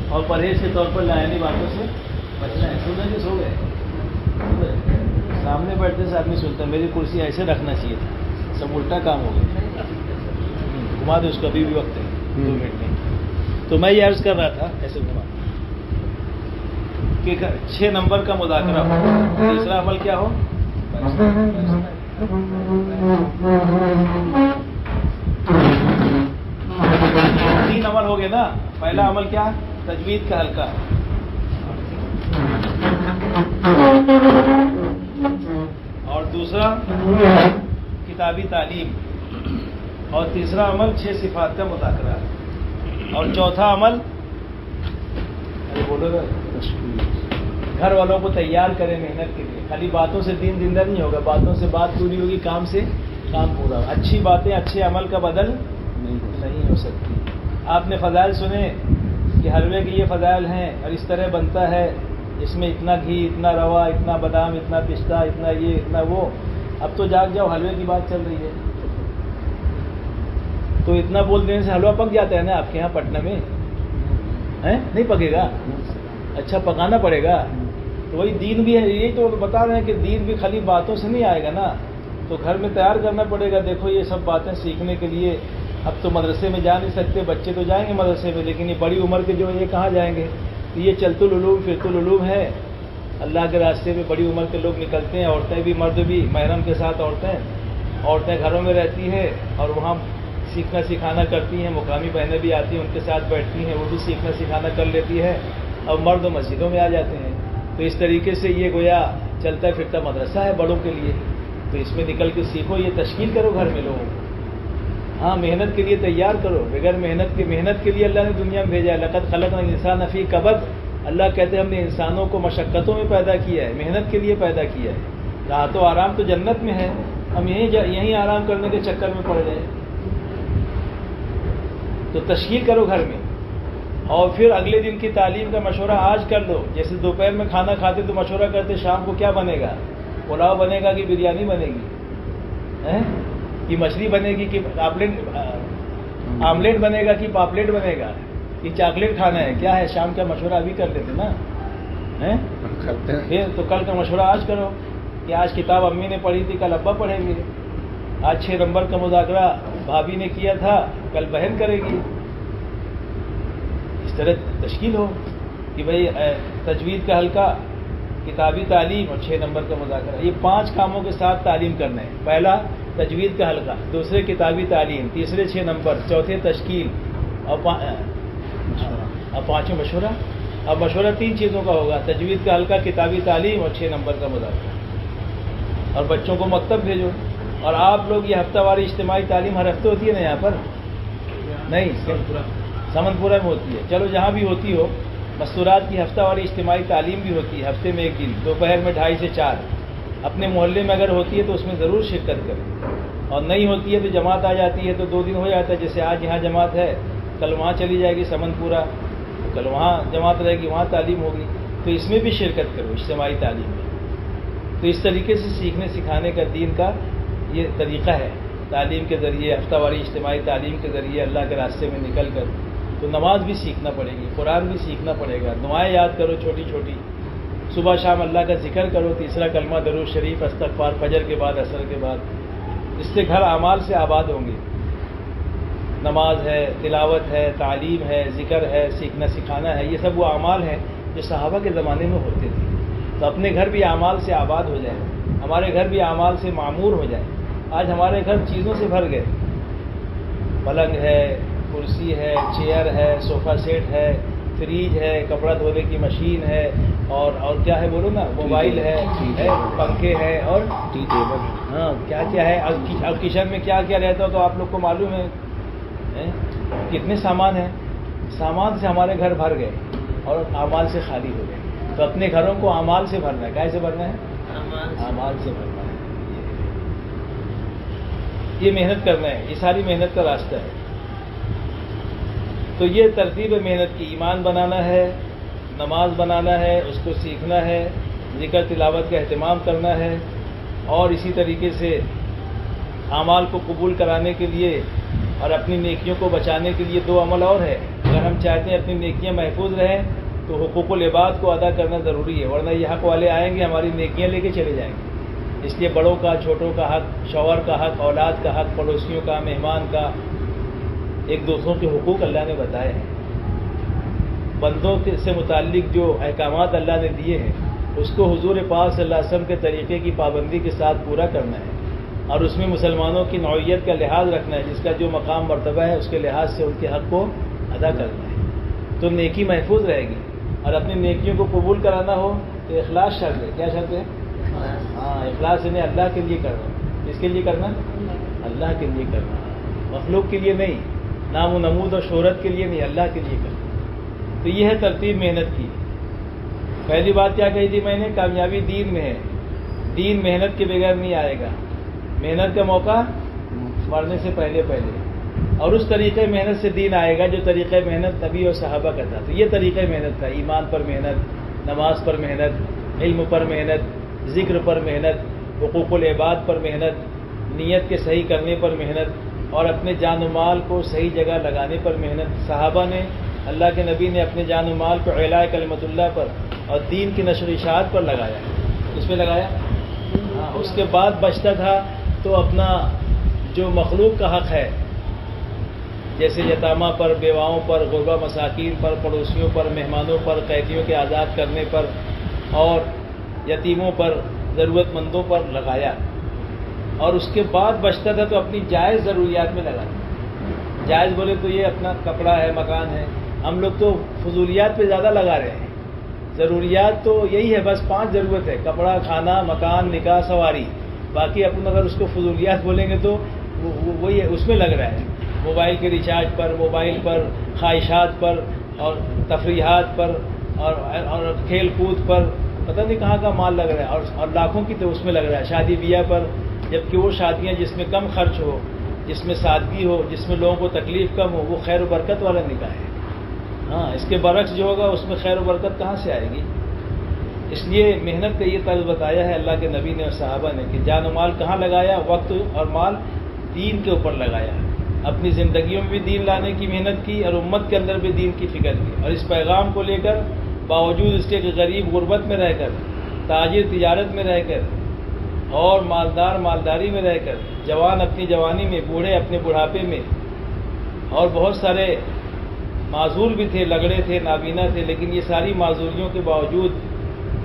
اور پرہیز کے طور پر لائنی باتوں سے بچنا ہے. سو گئے سامنے بیٹھنے سے آدمی سنتا ہے. میری کرسی ایسے رکھنا چاہیے تھا, سب الٹا کام ہو گیا. گھما دو اس کو, ابھی بھی وقت ہے 2 منٹ میں. تو میں یہ عرض کر رہا تھا ایسے گھما کہ 6 نمبر کا مذاکرہ ہو. تیسرا عمل کیا ہو؟ 3 عمل ہو گئے نا. پہلا عمل کیا؟ تجوید کا حلقہ, اور دوسرا کتابی تعلیم, اور تیسرا عمل 6 صفات کا مذاکرہ, اور چوتھا عمل بولو گھر والوں کو تیار کریں محنت کے لیے. خالی باتوں سے دین زندہ نہیں ہوگا, باتوں سے بات پوری ہوگی, کام سے کام پورا. اچھی باتیں اچھے عمل کا بدل نہیں ہو سکتی. آپ نے فضائل سنے کہ حلوے کے یہ فضائل ہیں اور اس طرح بنتا ہے, اس میں اتنا گھی, اتنا روا, اتنا بادام, اتنا پستہ, اتنا یہ, اتنا وہ. اب تو جاگ جاؤ, حلوے کی بات چل رہی ہے تو اتنا بول دینے سے حلوہ پک جاتا ہے نا آپ کے یہاں پٹنہ میں؟ نہیں پکے گا, اچھا پکانا پڑے گا. تو وہی دین بھی ہے, یہی تو بتا رہے ہیں کہ دین بھی خالی باتوں سے نہیں آئے گا نا, تو گھر میں تیار کرنا پڑے گا. دیکھو یہ سب باتیں سیکھنے کے لیے اب تو مدرسے میں جا نہیں سکتے, بچے تو جائیں گے مدرسے میں, لیکن یہ بڑی عمر کے جو یہ کہاں جائیں گے؟ تو یہ چلت العلوم فرت العلوم ہے. اللہ کے راستے میں بڑی عمر کے لوگ نکلتے ہیں, عورتیں بھی مرد بھی, محرم کے ساتھ عورتیں گھروں میں رہتی ہیں اور وہاں سیکھنا سکھانا کرتی ہیں. مقامی بہنیں بھی آتی ہیں, ان کے ساتھ بیٹھتی ہیں, وہ بھی سیکھنا سکھانا کر لیتی ہے, اور مرد مسجدوں میں آ جاتے ہیں. تو اس طریقے سے یہ گویا چلتا پھرتا مدرسہ ہے بڑوں کے لیے. تو اس میں نکل کے سیکھو, یہ تشکیل کرو گھر میں لوگوں کو. ہاں محنت کے لیے تیار کرو. بغیر محنت کے لیے اللہ نے دنیا میں بھیجا ہے. لقد خلقنا الانسان فی کبد. اللہ کہتے ہیں ہم نے انسانوں کو مشقتوں میں پیدا کیا ہے, محنت کے لیے پیدا کیا ہے. راحت و آرام تو جنت میں ہے, ہم یہیں آرام کرنے کے چکر میں پڑ گئے. تو تشکیل کرو گھر میں, اور پھر اگلے دن کی تعلیم کا مشورہ آج کر لو. جیسے دوپہر میں کھانا کھاتے تو مشورہ کرتے شام کو کیا بنے گا, پلاؤ بنے گا کہ بریانی بنے گی, کہ مچھلی بنے گی, کہ آملیٹ بنے گا, کہ پاپلیٹ بنے گا, کہ چاکلیٹ کھانا ہے, کیا ہے. شام کا مشورہ ابھی کر لیتے نا. پھر تو کل کا مشورہ آج کرو کہ آج کتاب امی نے پڑھی تھی, کل ابا پڑھیں گے. آج 6 نمبر کا مذاکرہ بھابھی نے کیا تھا, کل بہن کرے گی. اس طرح تشکیل ہو کہ بھئی تجوید کا حلقہ, کتابی تعلیم اور 6 نمبر کا مذاکرہ. یہ 5 کاموں کے ساتھ تعلیم کرنا ہے. پہلا تجوید کا حلقہ, دوسرے کتابی تعلیم, تیسرے 6 نمبر, چوتھے تشکیل, اور 5واں مشورہ. اب مشورہ 3 چیزوں کا ہوگا, تجوید کا حلقہ, کتابی تعلیم اور 6 نمبر کا مذاکرہ. اور بچوں کو مکتب بھیجو. اور آپ لوگ یہ ہفتہ واری اجتماعی تعلیم ہر ہفتے ہوتی ہے نا یہاں پر؟ نہیں, سمن پورہ میں ہوتی ہے. چلو جہاں بھی ہوتی ہو, مستورات کی ہفتہ واری اجتماعی تعلیم بھی ہوتی ہے, ہفتے میں 1 دن, دوپہر میں 2:30 سے 4. اپنے محلے میں اگر ہوتی ہے تو اس میں ضرور شرکت کریں, اور نہیں ہوتی ہے تو جماعت آ جاتی ہے تو 2 دن ہو جاتا ہے. جیسے آج یہاں جماعت ہے, کل وہاں چلی جائے گی سمن پورہ, کل وہاں جماعت رہے گی, وہاں تعلیم ہوگی. تو اس میں بھی شرکت کرو, اجتماعی تعلیم میں. تو اس طریقے سے سیکھنے سکھانے کا دین کا یہ طریقہ ہے. تعلیم کے ذریعے, ہفتہ واری اجتماعی تعلیم کے ذریعے اللہ کے راستے میں نکل کر. تو نماز بھی سیکھنا پڑے گی, قرآن بھی سیکھنا پڑے گا, دعائیں یاد کرو چھوٹی چھوٹی, صبح شام اللہ کا ذکر کرو, تیسرا کلمہ درود شریف, استغفار, فجر کے بعد, عصر کے بعد. اس سے گھر اعمال سے آباد ہوں گے. نماز ہے, تلاوت ہے, تعلیم ہے, ذکر ہے, سیکھنا سکھانا ہے, یہ سب وہ اعمال ہیں جو صحابہ کے زمانے میں ہوتے تھے. تو اپنے گھر بھی اعمال سے آباد ہو جائیں, ہمارے گھر بھی اعمال سے معمور ہو جائیں. آج ہمارے گھر چیزوں سے بھر گئے, پلنگ ہے, کرسی ہے, چیئر ہے, صوفہ سیٹ ہے, فریج ہے, کپڑا دھونے کی مشین ہے, اور کیا ہے بولو نا, موبائل ہے, پنکھے ہیں, اور ٹی ٹیبل, ہاں کیا کیا ہے. اب کچن میں کیا کیا رہتا ہو تو آپ لوگ کو معلوم ہے کتنے سامان ہیں. سامان سے ہمارے گھر بھر گئے اور اعمال سے خالی ہو گئے. تو اپنے گھروں کو اعمال سے بھرنا ہے. کیسے بھرنا ہے؟ اعمال سے بھرنا ہے. یہ محنت کرنا ہے, یہ ساری محنت کا راستہ ہے. تو یہ ترتیب محنت کی, ایمان بنانا ہے, نماز بنانا ہے, اس کو سیکھنا ہے, ذکر تلاوت کا اہتمام کرنا ہے, اور اسی طریقے سے اعمال کو قبول کرانے کے لیے اور اپنی نیکیوں کو بچانے کے لیے 2 عمل اور ہے. اگر ہم چاہتے ہیں اپنی نیکیاں محفوظ رہیں تو حقوق العباد کو ادا کرنا ضروری ہے, ورنہ یہ حق والے آئیں گے ہماری نیکیاں لے کے چلے جائیں گے. اس لیے بڑوں کا چھوٹوں کا حق، شوہر کا حق، اولاد کا حق، پڑوسیوں کا، مہمان کا، ایک دوسروں کے حقوق اللہ نے بتائے ہیں۔ بندوں سے متعلق جو احکامات اللہ نے دیے ہیں اس کو حضور پاک صلی اللہ علیہ وسلم کے طریقے کی پابندی کے ساتھ پورا کرنا ہے، اور اس میں مسلمانوں کی نوعیت کا لحاظ رکھنا ہے، جس کا جو مقام مرتبہ ہے اس کے لحاظ سے ان کے حق کو ادا کرنا ہے، تو نیکی محفوظ رہے گی۔ اور اپنی نیکیوں کو قبول کرانا ہو تو اخلاص شرط ہے۔ کیا شرط ہے؟ ہاں، اخلاص انہیں اللہ کے لیے کرنا۔ کس کے لیے کرنا؟ اللہ کے لیے کرنا، مخلوق کے لیے نہیں، نام و نمود اور شہرت کے لیے نہیں، اللہ کے لیے کرنا۔ تو یہ ہے ترتیب محنت کی۔ پہلی بات کیا کہی تھی میں نے؟ کامیابی دین میں ہے، دین محنت کے بغیر نہیں آئے گا، محنت کا موقع مرنے سے پہلے پہلے، اور اس طریقے محنت سے دین آئے گا جو طریقہ محنت نبی اور صحابہ کا تھا۔ تو یہ طریقہ محنت تھا، ایمان پر محنت، نماز پر محنت، علم پر محنت، ذکر پر محنت، حقوق العباد پر محنت، نیت کے صحیح کرنے پر محنت، اور اپنے جان و مال کو صحیح جگہ لگانے پر محنت۔ صحابہ نے، اللہ کے نبی نے اپنے جان و مال کو اعلاء کلمت اللہ پر اور دین کی نشر و اشاعت پر لگایا۔ اس پہ لگایا، ہاں۔ اس کے بعد بچتا تھا تو اپنا جو مخلوق کا حق ہے، جیسے یتامہ پر، بیواؤں پر، غربا مساکین پر، پڑوسیوں پر، مہمانوں پر، قیدیوں کے آزاد کرنے پر، اور یتیموں پر، ضرورت مندوں پر لگایا۔ اور اس کے بعد بچتا تھا تو اپنی جائز ضروریات میں لگایا۔ جائز بولے تو یہ اپنا کپڑا ہے، مکان ہے۔ ہم لوگ تو فضولیات پہ زیادہ لگا رہے ہیں۔ ضروریات تو یہی ہے، بس 5 ضرورت ہے: کپڑا، کھانا، مکان، نکاح، سواری۔ باقی اپن اگر اس کو فضولیات بولیں گے تو وہی اس میں لگ رہا ہے، موبائل کے ریچارج پر، موبائل پر، خواہشات پر، اور تفریحات پر، اور کھیل کود پر، پتہ نہیں کہاں کا مال لگ رہا ہے، اور لاکھوں کی تو اس میں لگ رہا ہے، شادی بیاہ پر، جبکہ وہ شادیاں جس میں کم خرچ ہو، جس میں سادگی ہو، جس میں لوگوں کو تکلیف کم ہو، وہ خیر و برکت والا نکاح ہے۔ ہاں، اس کے برعکس جو ہوگا اس میں خیر و برکت کہاں سے آئے گی؟ اس لیے محنت کا یہ طرز بتایا ہے اللہ کے نبی نے اور صحابہ نے کہ جان و مال کہاں لگایا؟ وقت اور مال دین کے اوپر لگایا۔ اپنی زندگیوں میں بھی دین لانے کی محنت کی، اور امت کے اندر بھی دین کی فکر کی، اور اس پیغام کو لے کر باوجود اس کے کہ غریب غربت میں رہ کر، تاجر تجارت میں رہ کر، اور مالدار مالداری میں رہ کر، جوان اپنی جوانی میں، بوڑھے اپنے بڑھاپے میں، اور بہت سارے معذور بھی تھے، لگڑے تھے، نابینا تھے، لیکن یہ ساری معذوریوں کے باوجود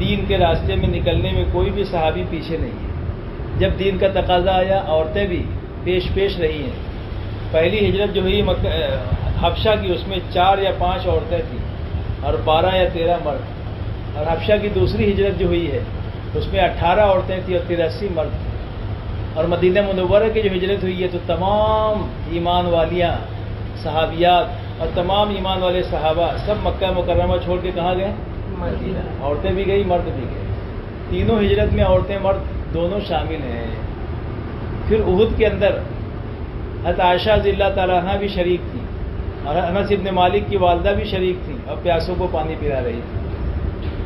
دین کے راستے میں نکلنے میں کوئی بھی صحابی پیچھے نہیں ہے۔ جب دین کا تقاضا آیا، عورتیں بھی پیش رہی ہیں۔ پہلی ہجرت جو ہوئی حبشہ کی، اس میں 4 یا 5 عورتیں تھیں اور 12 یا 13 مرد، اور حبشہ کی دوسری ہجرت جو ہوئی ہے اس میں 18 عورتیں تھیں اور 83 مرد تھے۔ اور مدینہ منورہ کی جو ہجرت ہوئی ہے تو تمام ایمان والیاں صحابیات اور تمام ایمان والے صحابہ سب مکہ مکرمہ چھوڑ کے کہاں گئے؟ مدینہ۔ عورتیں بھی گئی، مرد بھی گئے، تینوں ہجرت میں عورتیں مرد دونوں شامل ہیں۔ پھر احد کے اندر حضرت عائشہ رضی اللہ تعالیٰ عنہ بھی شریک تھی، اور انس ابن مالک کی والدہ بھی شریک تھیں اور پیاسوں کو پانی پلا رہی تھی۔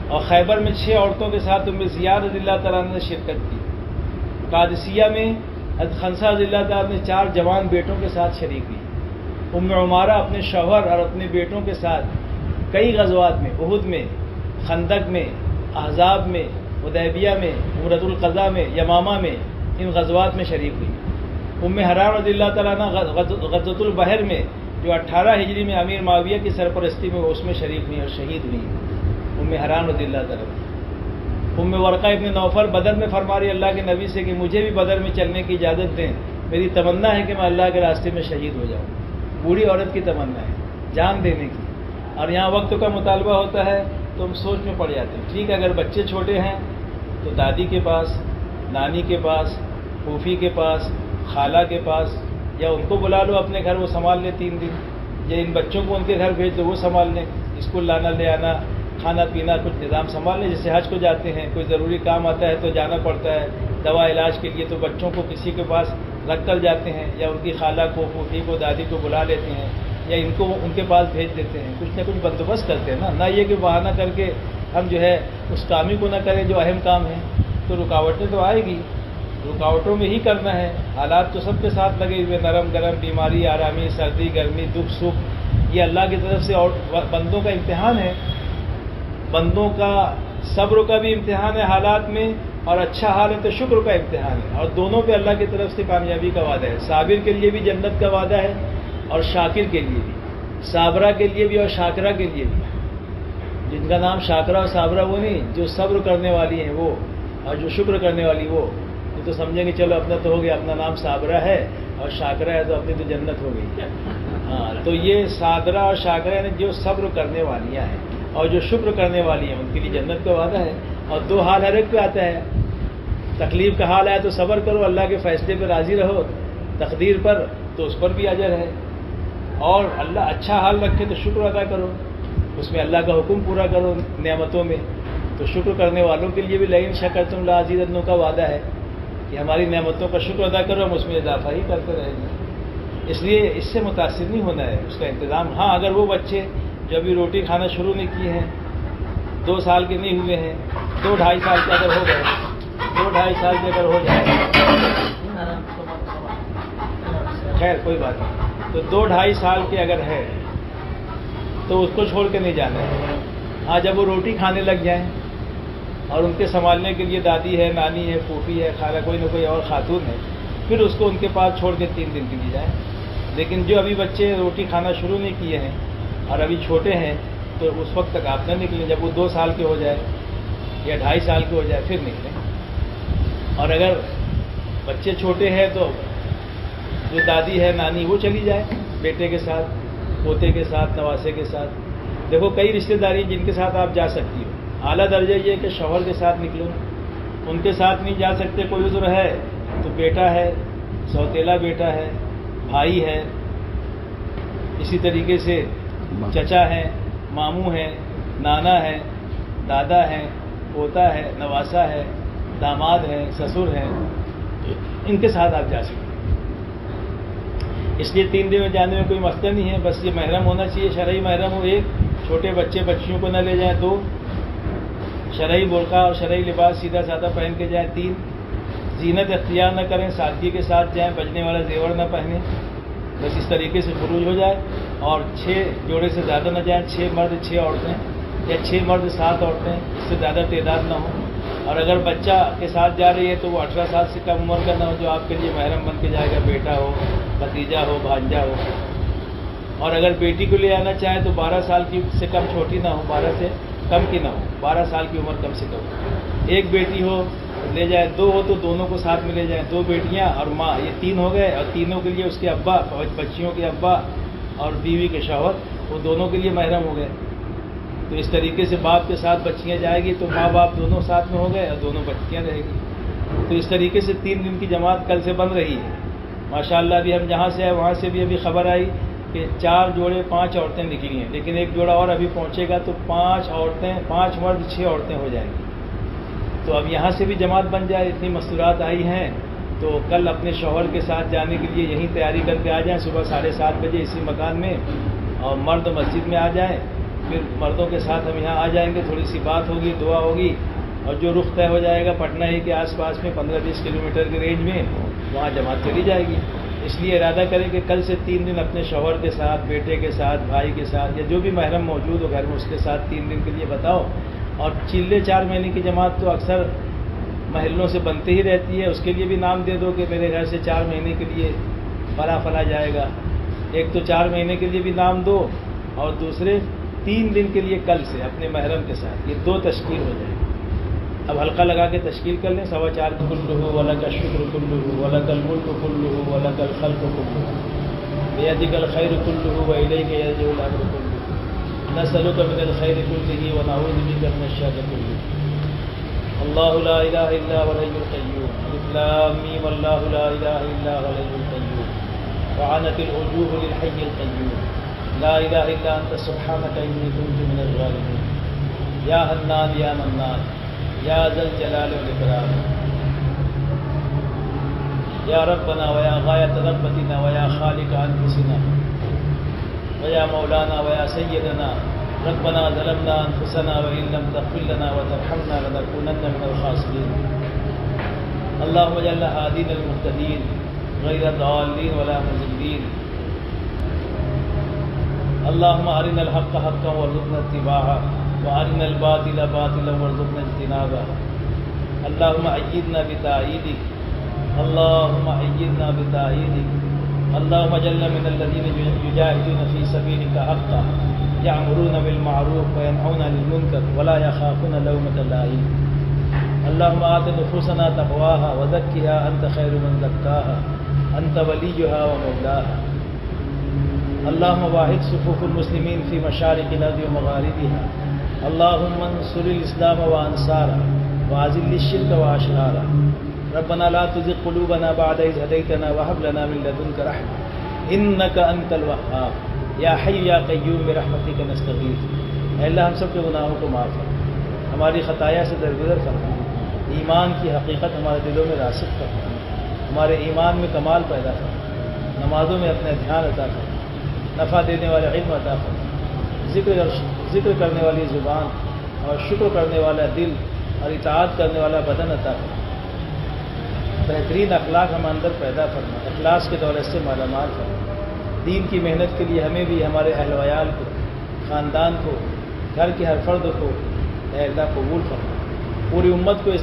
اور خیبر میں 6 عورتوں کے ساتھ ام زیاد رضی اللہ تعالیٰ عنہ نے شرکت کی۔ قادسیہ میں حضرت خنسہ رضی اللہ تعالیٰ نے 4 جوان بیٹوں کے ساتھ شریک ہوئی۔ ام عمارہ اپنے شوہر اور اپنے بیٹوں کے ساتھ کئی غزوات میں، احد میں، خندق میں، احزاب میں، حدیبیہ میں، عمرۃ القضا میں، یمامہ میں، ان غزوات میں شریک ہوئی۔ ام حرام رضی اللہ تعالیٰ عنہ غزوۃ البحر میں جو 18 ہجری میں امیر معاویہ کی سرپرستی میں اس میں شریک ہوئی اور شہید ہوئی ام حرام رضی اللہ تعالیٰ عنہ۔ ام ورقہ ابن نوفل بدر میں فرما رہی اللہ کے نبی سے کہ مجھے بھی بدر میں چلنے کی اجازت دیں، میری تمنا ہے کہ میں اللہ کے راستے میں شہید ہو جاؤں۔ بوڑھی عورت کی تمنا ہے جان دینے کی، اور یہاں وقت کا مطالبہ ہوتا ہے تو ہم سوچ میں پڑ جاتے ہیں۔ ٹھیک ہے، اگر بچے چھوٹے ہیں تو دادی کے پاس، نانی کے پاس، پھوپھی کے پاس، خالہ کے پاس، یا ان کو بلا لو اپنے گھر، وہ سنبھال لیں 3 دن، یا ان بچوں کو ان کے گھر بھیج دو، وہ سنبھال لیں، اسکول لانا لے آنا، کھانا پینا کچھ نظام سنبھال لیں۔ جیسے حج کو جاتے ہیں، کوئی ضروری کام آتا ہے تو جانا پڑتا ہے، دوا علاج کے لیے تو بچوں کو کسی کے پاس رکھ کر جاتے ہیں، یا ان کی خالہ کو، پھوپھی کو، دادی کو بلا لیتے ہیں، یا ان کو ان کے پاس بھیج دیتے ہیں۔ کچھ نہ کچھ بندوبست کرتے ہیں نہ یہ کہ بہانہ کر کے ہم جو ہے اس کام ہی کو نہ کریں جو اہم کام ہے۔ تو رکاوٹیں تو آئے گی، رکاوٹوں میں ہی کرنا ہے۔ حالات تو سب کے ساتھ لگے ہوئے، نرم گرم، بیماری آرامی، سردی گرمی، دکھ سکھ، یہ اللہ کی طرف سے اور بندوں کا امتحان ہے۔ بندوں کا صبر کا بھی امتحان ہے حالات میں، اور اچھا حال ہے تو شکر کا امتحان ہے، اور دونوں پہ اللہ کی طرف سے کامیابی کا وعدہ ہے۔ صابر کے لیے بھی جنت کا وعدہ ہے اور شاکر کے لیے بھی، صابرہ کے لیے بھی اور شاکرہ کے لیے بھی۔ جن کا نام شاکرہ اور صابرہ وہ نہیں، جو صبر کرنے والی ہیں وہ، اور جو شکر کرنے والی وہ تو سمجھیں گے چلو اپنا تو ہو گیا، اپنا نام صابرہ ہے اور شاکرہ ہے تو اپنی تو جنت ہو گئی۔ ہاں، تو یہ صابرہ اور شاکرہ یعنی جو صبر کرنے والیاں ہیں اور جو شکر کرنے والی ہیں ان کے لیے جنت کا وعدہ ہے۔ اور دو حال ہر ایک پہ آتا ہے، تکلیف کا حال آیا تو صبر کرو، اللہ کے فیصلے پہ راضی رہو، تقدیر پر تو اس پر بھی اجر ہے، اور اللہ اچھا حال رکھے تو شکر ادا کرو، اس میں اللہ کا حکم پورا کرو نعمتوں میں۔ تو شکر کرنے والوں کے لیے بھی لئن شکرتم لازیدنکم کا وعدہ ہے کہ ہماری نعمتوں کا شکر ادا کرو، ہم اس میں اضافہ ہی کرتے رہیں گے۔ اس لیے اس سے متاثر نہیں ہونا ہے، اس کا انتظام۔ ہاں، اگر وہ بچے جو ابھی روٹی کھانا شروع نہیں کیے ہیں، 2 سال کے نہیں ہوئے ہیں، 2-2.5 سال کے اگر ہو گئے، 2-2.5 سال کے اگر ہو جائے، خیر کوئی بات نہیں، تو 2-2.5 سال کے اگر ہے تو اس کو چھوڑ کے نہیں جانا ہے۔ ہاں، جب وہ روٹی کھانے لگ جائیں اور ان کے سنبھالنے کے لیے دادی ہے، نانی ہے، پھوپھی ہے، خالہ کوئی نہ کوئی اور خاتون ہے، پھر اس کو ان کے پاس چھوڑ کے 3 دن کے لیے جائیں۔ لیکن جو ابھی بچے روٹی کھانا شروع نہیں کیے ہیں اور ابھی چھوٹے ہیں تو اس وقت تک آپ نہ نکلیں، جب وہ 2 سال کے ہو جائے یا 2.5 سال کے ہو جائے پھر نکلیں۔ اور اگر بچے چھوٹے ہیں تو جو دادی ہے، نانی، وہ چلی جائے بیٹے کے ساتھ، پوتے کے ساتھ، نواسے کے ساتھ۔ دیکھو کئی رشتہ داری جن کے ساتھ آپ جا سکتی ہو، اعلیٰ درجہ یہ کہ شوہر کے ساتھ نکلو، ان کے ساتھ نہیں جا سکتے، کوئی عذر ہے تو بیٹا ہے، سوتیلا بیٹا ہے، بھائی ہے، اسی طریقے سے چچا ہے، ماموں ہے، نانا ہے، دادا ہے، پوتا ہے، نواسا ہے، داماد ہے، سسر ہے، ان کے ساتھ آپ جا سکتے ہیں۔ اس لیے 3 دن میں جانے میں کوئی مسئلہ نہیں ہے، بس یہ محرم ہونا چاہیے، شرعی محرم ہو، 1 چھوٹے بچے بچیوں کو نہ لے جائیں، 2 شرعی برقع اور شرعی لباس سیدھا سادہ پہن کے جائیں، 3 زینت اختیار نہ کریں، سادگی کے ساتھ جائیں، بجنے والا زیور نہ پہنیں، بس اس طریقے سے خروج ہو جائے۔ اور 6 جوڑے سے زیادہ نہ جائیں، 6 مرد 6 عورتیں، یا 6 مرد 7 عورتیں، اس سے زیادہ تعداد نہ ہو۔ اور اگر بچہ کے ساتھ جا رہی ہے تو وہ 18 سال سے کم عمر کا نہ ہو، جو آپ کے لیے محرم بن کے جائے گا، بیٹا ہو، بھتیجا ہو، بھانجا ہو۔ اور اگر بیٹی کو لے آنا چاہے تو 12 سال کی سے کم چھوٹی نہ ہو، 12 سے کم کی نہ ہو، 12 سال کی عمر کم سے کم۔ 1 بیٹی ہو لے جائے، 2 ہو تو دونوں کو ساتھ میں لے جائیں، 2 بیٹیاں اور ماں، یہ 3 ہو گئے، اور تینوں کے لیے اس کے ابا، بچیوں کے ابا اور بیوی کے شوہر، وہ دونوں کے لیے محرم ہو گئے۔ تو اس طریقے سے باپ کے ساتھ بچیاں جائے گی تو ماں باپ دونوں ساتھ میں ہو گئے اور دونوں بچیاں رہے گی۔ تو اس طریقے سے 3 دن کی جماعت کل سے بن رہی ہے ماشاءاللہ۔ ابھی ہم جہاں سے آئے وہاں سے بھی ابھی خبر آئی کہ 4 جوڑے 5 عورتیں نکلی ہیں، لیکن 1 جوڑا اور ابھی پہنچے گا تو 5 عورتیں، 5 مرد 6 عورتیں ہو جائیں گی۔ تو اب یہاں سے بھی جماعت بن جائے، اتنی مستورات آئی ہیں تو کل اپنے شوہر کے ساتھ جانے کے لیے یہیں تیاری کر کے آ جائیں، صبح 7:30 بجے اسی مکان میں، اور مرد مسجد میں آ جائیں، پھر مردوں کے ساتھ ہم یہاں آ جائیں گے، تھوڑی سی بات ہوگی، دعا ہوگی، اور جو رخ طے ہو جائے گا پٹنہ ہی کے آس پاس میں 15-20 کلومیٹر کے رینج میں، وہاں جماعت چلی جائے گی۔ اس لیے ارادہ کریں کہ کل سے 3 دن اپنے شوہر کے ساتھ، بیٹے کے ساتھ، بھائی کے ساتھ، یا جو بھی محرم موجود ہو گھر میں اس کے ساتھ 3 دن کے لیے بتاؤ۔ اور چلے 4 مہینے کی جماعت تو اکثر محلوں سے بنتے ہی رہتی ہے، اس کے لیے بھی نام دے دو کہ میرے گھر سے 4 مہینے کے لیے فلاں فلاں جائے گا۔ ایک تو 4 مہینے کے لیے بھی نام دو، اور دوسرے 3 دن کے لیے کل سے اپنے محرم کے ساتھ، یہ 2 تشکیل ہو جائے۔ اب حلقہ لگا کے تشکیل کر لیں، 4.25 کلہ ولک الشکر کلہ ولک الملک کلہ ولک الخلق کلہ بیدک الخیر کلہ والیک یرجع الامر کلہ نسألک من الخیر کلہ ونعوذ بک من الشر کلہ۔ اللہ لا الہ الا هو الحی القیوم، الف لام میم، اللہ لا الہ الا هو الحی القیوم، وعنت الوجوہ للحی القیوم، لا الہ الا انت سبحانک انی کنت من الظالمین، یا حنان یا منان یا ذا الجلال والاکرام، یا ربنا ویا غایت رغبتنا ویا خالق انفسنا ویا مولانا ویا سیدنا، ربنا ظلمنا انفسنا وان لم تغفر لنا وترحمنا لنكونن من الخاسرین۔ اللهم اجعلنا هادين المهتدين غير الضالين ولا مضلين۔ اللهم ارنا الحق حقا وارزقنا اتباعه وارنا الباطل باطلا وارزقنا اجتنابه۔ اللهم أيدنا بتأييدك اللهم أيدنا بتأييدك اللهم اجعلنا من الذين يجاهدون في سبيلك حقا يأمرون بالمعروف وينهون عن المنكر ولا يخافون لومة لائم اللهم آت نفوسنا تقواها وزكها أنت خير من زكاها أنت وليها ومولاها اللهم واحد صفوف المسلمين في مشارق الأرض ومغاربها اللهم انصر الإسلام وأنصاره وأذل الشرك وأشراره ربنا لا تزغ قلوبنا بعد إذ هديتنا وهب لنا من لدنك رحمة إنك أنت الوهاب یا حی یا قیوم برحمتک نستغیث۔ اے اللہ ہم سب کے گناہوں کو معاف فرما، ہماری خطایا سے درگزر فرما، ایمان کی حقیقت ہمارے دلوں میں راسخ فرما، ہمارے ایمان میں کمال پیدا فرما، نمازوں میں اپنا دھیان عطا فرما، نفع دینے والے علم عطا فرما، ذکر کرنے والی زبان اور شکر کرنے والا دل اور اطاعت کرنے والا بدن عطا فرما، بہترین اخلاق ہم اندر پیدا فرما، اخلاص کے دولت سے مالا مال فرما، دین کی محنت کے لیے ہمیں بھی ہمارے اہل ویال کو، خاندان کو، گھر کے ہر فرد کو اے اللہ قبول فرما، پوری امت کو اس